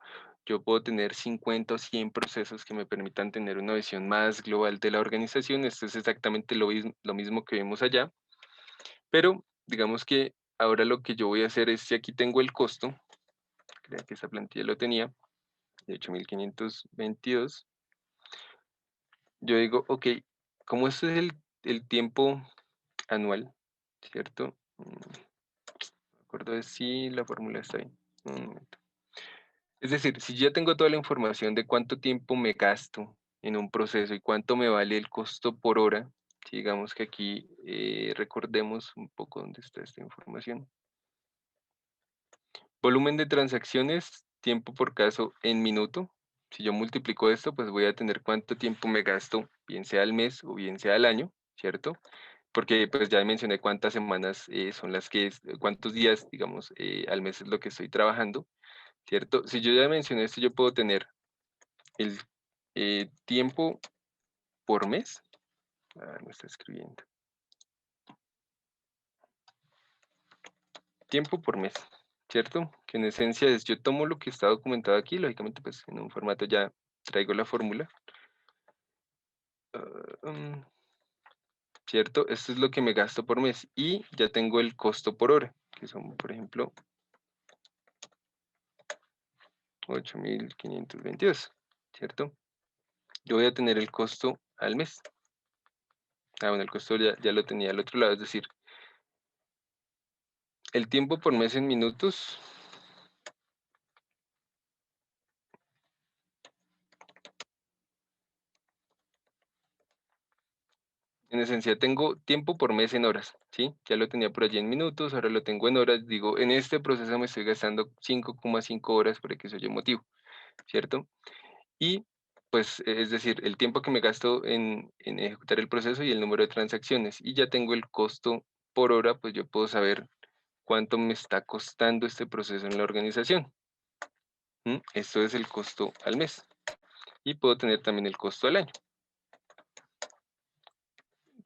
[SPEAKER 2] Yo puedo tener 50 o 100 procesos que me permitan tener una visión más global de la organización. Esto es exactamente lo mismo que vemos allá. Pero digamos que ahora lo que yo voy a hacer es, si aquí tengo el costo, creía que esa plantilla lo tenía, de 8.522, yo digo, ok, como esto es el tiempo anual, ¿cierto? Me acuerdo de si la fórmula está bien. Un momento. Es decir, si ya tengo toda la información de cuánto tiempo me gasto en un proceso y cuánto me vale el costo por hora, si digamos que aquí recordemos un poco dónde está esta información. Volumen de transacciones, tiempo por caso en minuto. Si yo multiplico esto, pues voy a tener cuánto tiempo me gasto, bien sea al mes o bien sea al año, ¿cierto? Porque pues ya mencioné cuántas semanas son las que, cuántos días, digamos, al mes es lo que estoy trabajando, ¿cierto? Si yo ya mencioné esto, yo puedo tener el tiempo por mes. No está escribiendo. Tiempo por mes, ¿cierto? Que en esencia es, yo tomo lo que está documentado aquí, lógicamente pues en un formato ya traigo la fórmula. ¿Cierto? Esto es lo que me gasto por mes y ya tengo el costo por hora, que son, por ejemplo, 8.522, ¿cierto? Yo voy a tener el costo al mes. Bueno, el costo ya lo tenía al otro lado, es decir, el tiempo por mes en minutos. En esencia tengo tiempo por mes en horas, ¿sí? Ya lo tenía por allí en minutos, ahora lo tengo en horas. Digo, en este proceso me estoy gastando 5,5 horas por X o Y motivo, ¿cierto? Y pues, es decir, el tiempo que me gasto en ejecutar el proceso y el número de transacciones. Y ya tengo el costo por hora, pues yo puedo saber cuánto me está costando este proceso en la organización. Esto es el costo al mes. Y puedo tener también el costo al año,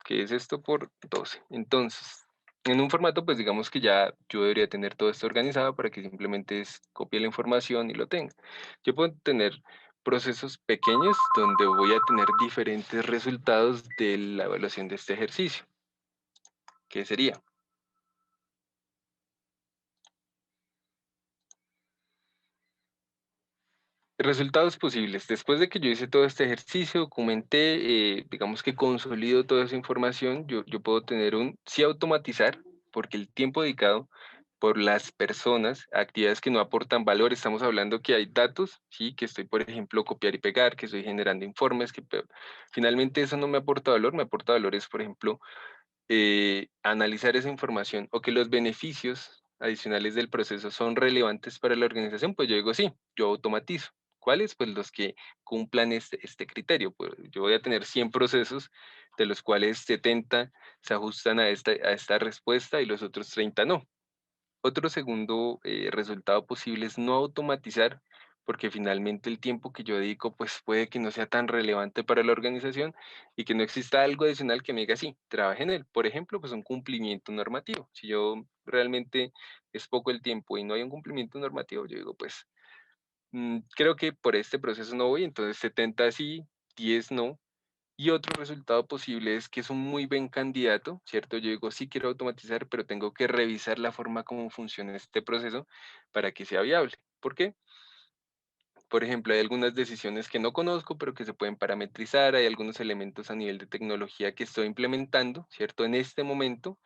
[SPEAKER 2] que es esto por 12. Entonces, en un formato, pues digamos que ya yo debería tener todo esto organizado para que simplemente copie la información y lo tenga. Yo puedo tener procesos pequeños donde voy a tener diferentes resultados de la evaluación de este ejercicio. ¿Qué sería? Resultados posibles. Después de que yo hice todo este ejercicio, documenté, digamos que consolido toda esa información, yo puedo tener sí automatizar, porque el tiempo dedicado por las personas, a actividades que no aportan valor, estamos hablando que hay datos, sí, que estoy, por ejemplo, copiar y pegar, que estoy generando informes, finalmente eso no me aporta valor, me aporta valor es, por ejemplo, analizar esa información o que los beneficios adicionales del proceso son relevantes para la organización, pues yo digo sí, yo automatizo. ¿Cuáles? Pues los que cumplan este criterio. Pues yo voy a tener 100 procesos, de los cuales 70 se ajustan a esta respuesta y los otros 30 no. Otro segundo resultado posible es no automatizar, porque finalmente el tiempo que yo dedico pues puede que no sea tan relevante para la organización y que no exista algo adicional que me diga, sí, trabaje en él. Por ejemplo, pues un cumplimiento normativo. Si yo realmente es poco el tiempo y no hay un cumplimiento normativo, yo digo, pues creo que por este proceso no voy, entonces 70 sí, 10 no, y otro resultado posible es que es un muy buen candidato, ¿cierto? Yo digo, sí quiero automatizar, pero tengo que revisar la forma como funciona este proceso para que sea viable. ¿Por qué? Por ejemplo, hay algunas decisiones que no conozco, pero que se pueden parametrizar, hay algunos elementos a nivel de tecnología que estoy implementando, ¿cierto? En este momento,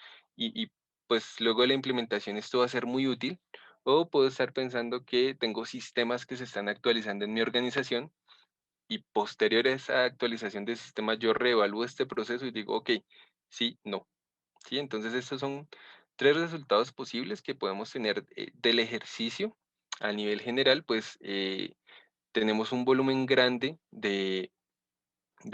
[SPEAKER 2] pues luego de la implementación esto va a ser muy útil, o puedo estar pensando que tengo sistemas que se están actualizando en mi organización y posterior a esa actualización de sistema, yo reevalúo este proceso y digo, ok, sí, no. Sí, entonces estos son tres resultados posibles que podemos tener del ejercicio. A nivel general, pues tenemos un volumen grande de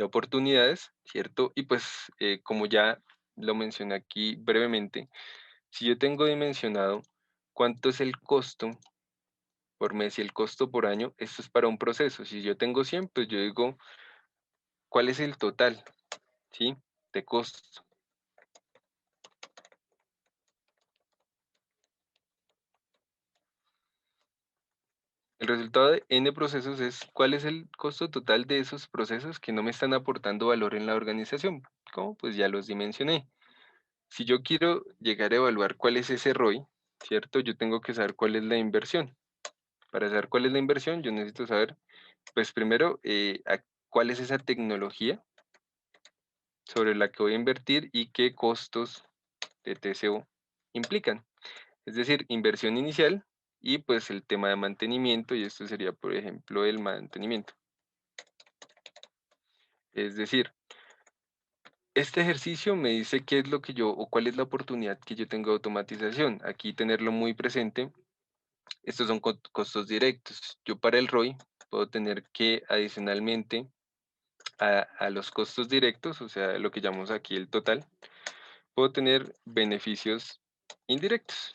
[SPEAKER 2] oportunidades, ¿cierto? Y pues como ya lo mencioné aquí brevemente, si yo tengo dimensionado cuánto es el costo por mes y el costo por año, esto es para un proceso. Si yo tengo 100, pues yo digo, ¿cuál es el total? ¿Sí? De costos. El resultado de N procesos es cuál es el costo total de esos procesos que no me están aportando valor en la organización. ¿Cómo? Pues ya los dimensioné. Si yo quiero llegar a evaluar cuál es ese ROI, ¿cierto? Yo tengo que saber cuál es la inversión. Para saber cuál es la inversión, yo necesito saber, pues primero, cuál es esa tecnología sobre la que voy a invertir y qué costos de TCO implican. Es decir, inversión inicial y pues el tema de mantenimiento, y esto sería, por ejemplo, el mantenimiento. Es decir, este ejercicio me dice qué es lo que yo o cuál es la oportunidad que yo tengo de automatización. Aquí tenerlo muy presente. Estos son costos directos. Yo para el ROI puedo tener que adicionalmente a los costos directos, o sea, lo que llamamos aquí el total, puedo tener beneficios indirectos.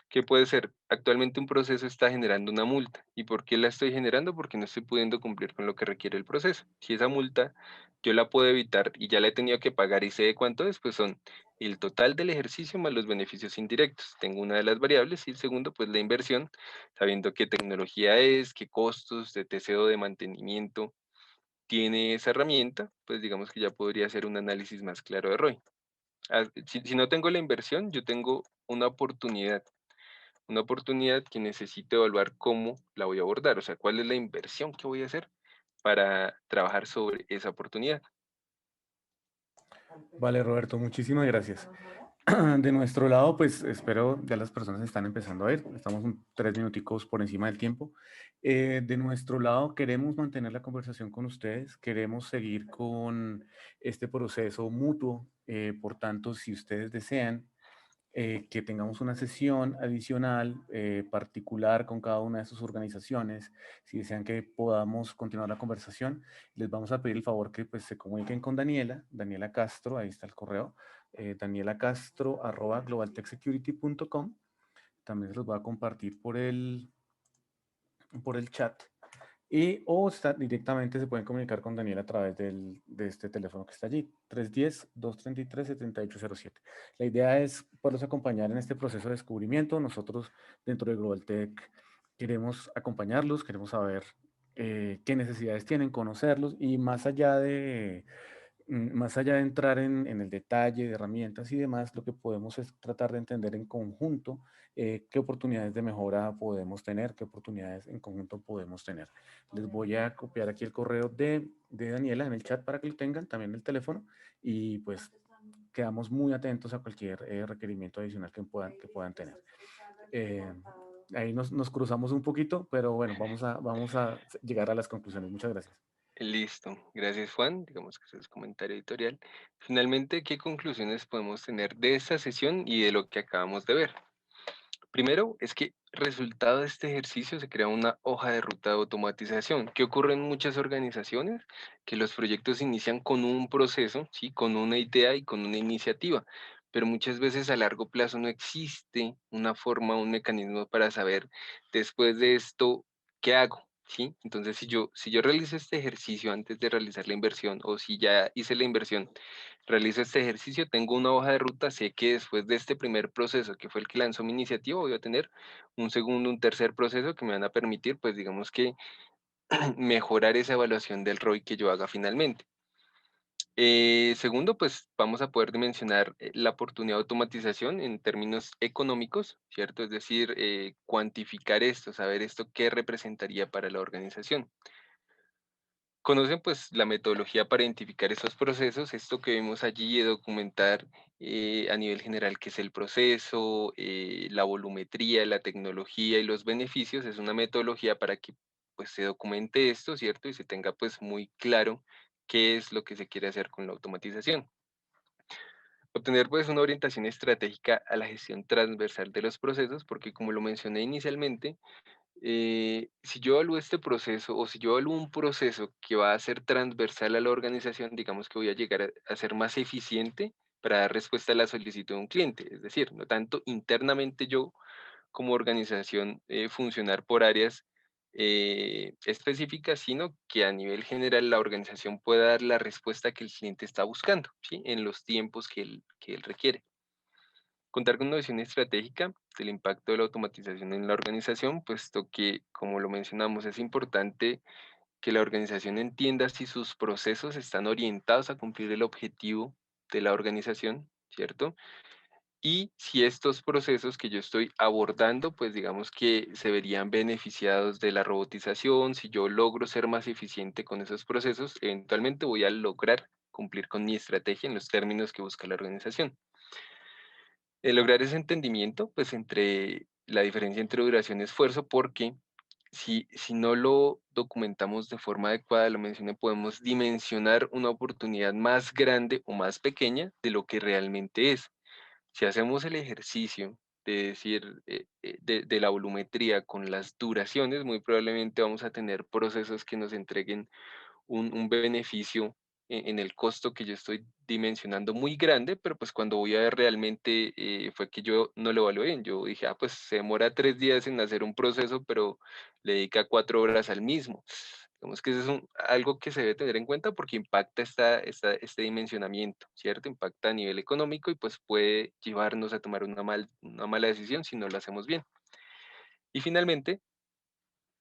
[SPEAKER 2] ¿Qué puede ser? Actualmente un proceso está generando una multa. ¿Y por qué la estoy generando? Porque no estoy pudiendo cumplir con lo que requiere el proceso. Si esa multa yo la puedo evitar y ya la he tenido que pagar y sé de cuánto es, pues son el total del ejercicio más los beneficios indirectos. Tengo una de las variables y el segundo, pues la inversión, sabiendo qué tecnología es, qué costos de TCO de mantenimiento tiene esa herramienta, pues digamos que ya podría hacer un análisis más claro de ROI. Si no tengo la inversión, yo tengo una oportunidad que necesito evaluar cómo la voy a abordar, o sea, cuál es la inversión que voy a hacer para trabajar sobre esa oportunidad.
[SPEAKER 1] Vale, Roberto, muchísimas gracias. De nuestro lado, pues espero ya las personas están empezando a ir. Estamos 3 minuticos por encima del tiempo. De nuestro lado, queremos mantener la conversación con ustedes. Queremos seguir con este proceso mutuo. Por tanto, si ustedes desean que tengamos una sesión adicional particular con cada una de sus organizaciones. Si desean que podamos continuar la conversación, les vamos a pedir el favor que pues, se comuniquen con Daniela, Daniela Castro, ahí está el correo, danielacastro@globaltechsecurity.com. También se los voy a compartir por el chat. Directamente se pueden comunicar con Daniel a través de este teléfono que está allí, 310-233-7807. La idea es poderlos acompañar en este proceso de descubrimiento. Nosotros dentro de Global Tech queremos acompañarlos, queremos saber qué necesidades tienen, conocerlos y más allá de entrar en el detalle de herramientas y demás, lo que podemos es tratar de entender en conjunto qué oportunidades de mejora podemos tener, qué oportunidades en conjunto podemos tener. Les voy a copiar aquí el correo de Daniela en el chat para que lo tengan, también el teléfono, y pues quedamos muy atentos a cualquier requerimiento adicional que puedan tener. Eh, Ahí nos cruzamos un poquito, pero bueno, vamos a llegar a las conclusiones. Muchas gracias.
[SPEAKER 2] Listo, gracias Juan, digamos que ese es comentario editorial. Finalmente, ¿qué conclusiones podemos tener de esta sesión y de lo que acabamos de ver? Primero, es que resultado de este ejercicio se crea una hoja de ruta de automatización. ¿Qué ocurre en muchas organizaciones? Que los proyectos inician con un proceso, ¿sí? Con una idea y con una iniciativa, pero muchas veces a largo plazo no existe una forma, un mecanismo para saber después de esto, ¿qué hago? ¿Sí? Entonces, si yo realizo este ejercicio antes de realizar la inversión o si ya hice la inversión, realizo este ejercicio, tengo una hoja de ruta, sé que después de este primer proceso, que fue el que lanzó mi iniciativa, voy a tener un segundo, un tercer proceso que me van a permitir, pues digamos que mejorar esa evaluación del ROI que yo haga finalmente. Segundo, pues vamos a poder dimensionar la oportunidad de automatización en términos económicos, ¿cierto? Es decir, cuantificar esto, saber esto qué representaría para la organización. Conocen pues la metodología para identificar esos procesos, esto que vemos allí de documentar a nivel general qué es el proceso, la volumetría, la tecnología y los beneficios, es una metodología para que pues se documente esto, ¿cierto? Y se tenga pues muy claro qué es lo que se quiere hacer con la automatización. Obtener pues una orientación estratégica a la gestión transversal de los procesos, porque como lo mencioné inicialmente, si yo evalúo este proceso o si yo evalúo un proceso que va a ser transversal a la organización, digamos que voy a llegar a ser más eficiente para dar respuesta a la solicitud de un cliente. Es decir, no tanto internamente yo como organización funcionar por áreas específicas, sino que a nivel general la organización pueda dar la respuesta que el cliente está buscando, ¿sí? En los tiempos que él requiere. Contar con una visión estratégica del impacto de la automatización en la organización, puesto que, como lo mencionamos, es importante que la organización entienda si sus procesos están orientados a cumplir el objetivo de la organización, ¿cierto? Y si estos procesos que yo estoy abordando, pues digamos que se verían beneficiados de la robotización, si yo logro ser más eficiente con esos procesos, eventualmente voy a lograr cumplir con mi estrategia en los términos que busca la organización. Lograr ese entendimiento, pues, entre la diferencia entre duración y esfuerzo, porque si no lo documentamos de forma adecuada, lo mencioné, podemos dimensionar una oportunidad más grande o más pequeña de lo que realmente es. Si hacemos el ejercicio de decir, de la volumetría con las duraciones, muy probablemente vamos a tener procesos que nos entreguen un beneficio en el costo que yo estoy dimensionando muy grande, pero pues cuando voy a ver realmente fue que yo no lo evalué bien. Yo dije, ah, pues se demora 3 días en hacer un proceso, pero le dedica 4 horas al mismo. Digamos que eso es algo que se debe tener en cuenta porque impacta este dimensionamiento, ¿cierto? Impacta a nivel económico y pues puede llevarnos a tomar una mala decisión si no lo hacemos bien. Y finalmente,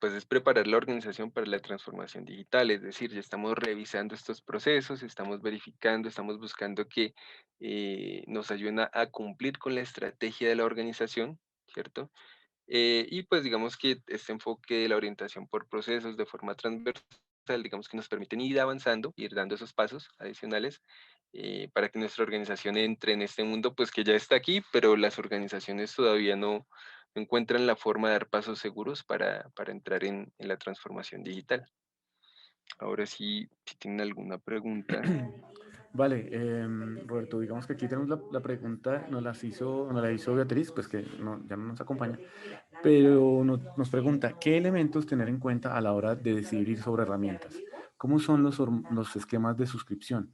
[SPEAKER 2] pues es preparar la organización para la transformación digital, es decir, ya estamos revisando estos procesos, estamos verificando, estamos buscando que nos ayuden a cumplir con la estrategia de la organización, ¿cierto? Y pues digamos que este enfoque de la orientación por procesos de forma transversal, digamos que nos permiten ir avanzando, ir dando esos pasos adicionales para que nuestra organización entre en este mundo, pues que ya está aquí, pero las organizaciones todavía no encuentran la forma de dar pasos seguros para entrar en la transformación digital. Ahora sí, si tienen alguna pregunta.
[SPEAKER 1] Vale, Roberto, digamos que aquí tenemos la pregunta, nos la hizo Beatriz, pues que ya no nos acompaña, pero nos pregunta, ¿qué elementos tener en cuenta a la hora de decidir sobre herramientas? ¿Cómo son los esquemas de suscripción?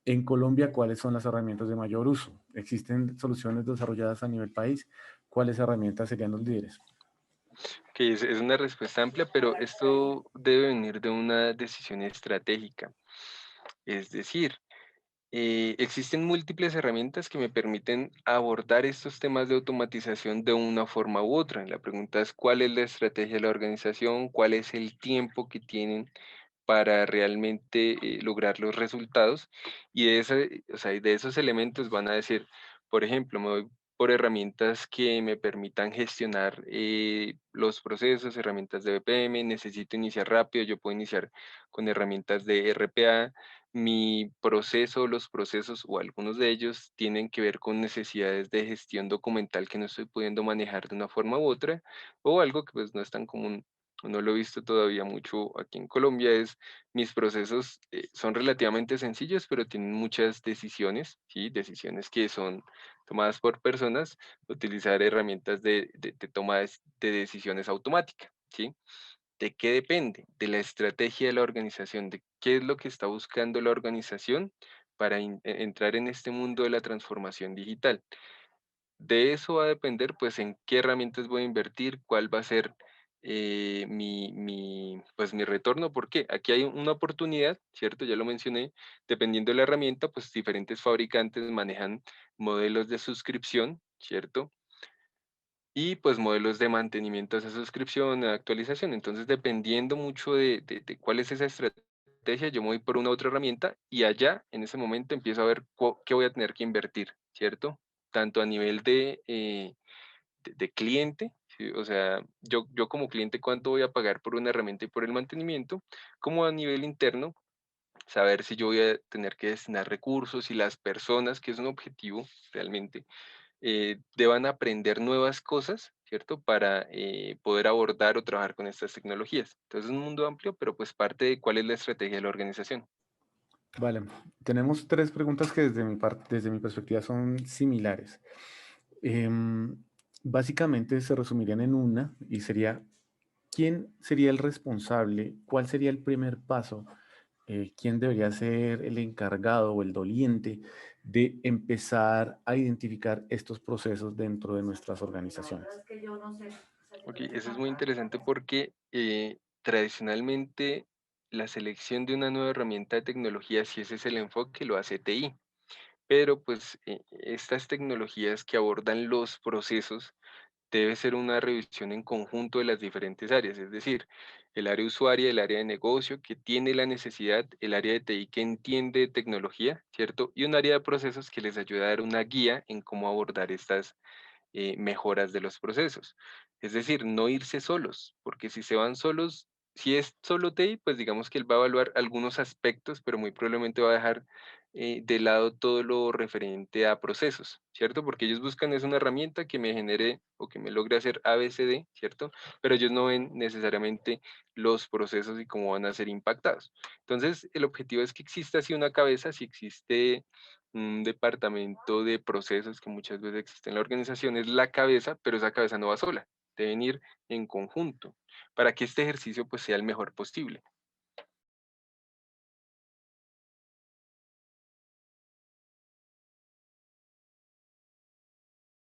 [SPEAKER 1] En Colombia, ¿cuáles son las herramientas de mayor uso? ¿Existen soluciones desarrolladas a nivel país? ¿Cuáles herramientas serían los líderes?
[SPEAKER 2] Que es una respuesta amplia, pero esto debe venir de una decisión estratégica. Es decir, existen múltiples herramientas que me permiten abordar estos temas de automatización de una forma u otra. La pregunta es cuál es la estrategia de la organización, cuál es el tiempo que tienen para realmente lograr los resultados. Y o sea, de esos elementos van a decir, por ejemplo, me voy por herramientas que me permitan gestionar los procesos, herramientas de BPM, necesito iniciar rápido, yo puedo iniciar con herramientas de RPA. Mi proceso, los procesos o algunos de ellos tienen que ver con necesidades de gestión documental que no estoy pudiendo manejar de una forma u otra, o algo que pues no es tan común, o no lo he visto todavía mucho aquí en Colombia, es mis procesos son relativamente sencillos, pero tienen muchas decisiones, ¿sí? Decisiones que son tomadas por personas, utilizar herramientas de toma de decisiones automática, ¿sí? ¿De qué depende? De la estrategia de la organización, de qué es lo que está buscando la organización para entrar en este mundo de la transformación digital. De eso va a depender, pues, en qué herramientas voy a invertir, cuál va a ser pues, mi retorno. ¿Por qué? Aquí hay una oportunidad, ¿cierto? Ya lo mencioné. Dependiendo de la herramienta, pues diferentes fabricantes manejan modelos de suscripción, ¿cierto? Y pues modelos de mantenimiento de esa suscripción, de actualización. Entonces, dependiendo mucho de cuál es esa estrategia, yo me voy por una otra herramienta y allá, en ese momento, empiezo a ver qué voy a tener que invertir, ¿cierto? Tanto a nivel de cliente, ¿sí? O sea, yo como cliente, cuánto voy a pagar por una herramienta y por el mantenimiento, como a nivel interno, saber si yo voy a tener que destinar recursos y las personas, que es un objetivo realmente, deban aprender nuevas cosas, ¿cierto? Para poder abordar o trabajar con estas tecnologías. Entonces es un mundo amplio, pero pues parte de cuál es la estrategia de la organización.
[SPEAKER 1] Vale, tenemos tres preguntas que desde mi perspectiva son similares. Em, Básicamente se resumirían en una y sería, ¿quién sería el responsable? ¿Cuál sería el primer paso? ¿Quién debería ser el encargado o el doliente de empezar a identificar estos procesos dentro de nuestras organizaciones?
[SPEAKER 2] Ok, eso es muy interesante porque tradicionalmente la selección de una nueva herramienta de tecnología, si ese es el enfoque, lo hace TI. Pero pues estas tecnologías que abordan los procesos debe ser una revisión en conjunto de las diferentes áreas, es decir, el área usuaria, el área de negocio que tiene la necesidad, el área de TI que entiende de tecnología, ¿cierto? Y un área de procesos que les ayuda a dar una guía en cómo abordar estas mejoras de los procesos. Es decir, no irse solos, porque si se van solos, si es solo TI, pues digamos que él va a evaluar algunos aspectos, pero muy probablemente va a dejar de lado todo lo referente a procesos, ¿cierto? Porque ellos buscan es una herramienta que me genere o que me logre hacer ABCD, ¿cierto? Pero ellos no ven necesariamente los procesos y cómo van a ser impactados. Entonces, el objetivo es que exista así una cabeza, si existe un departamento de procesos que muchas veces existe en la organización, es la cabeza, pero esa cabeza no va sola, deben ir en conjunto para que este ejercicio pues sea el mejor posible.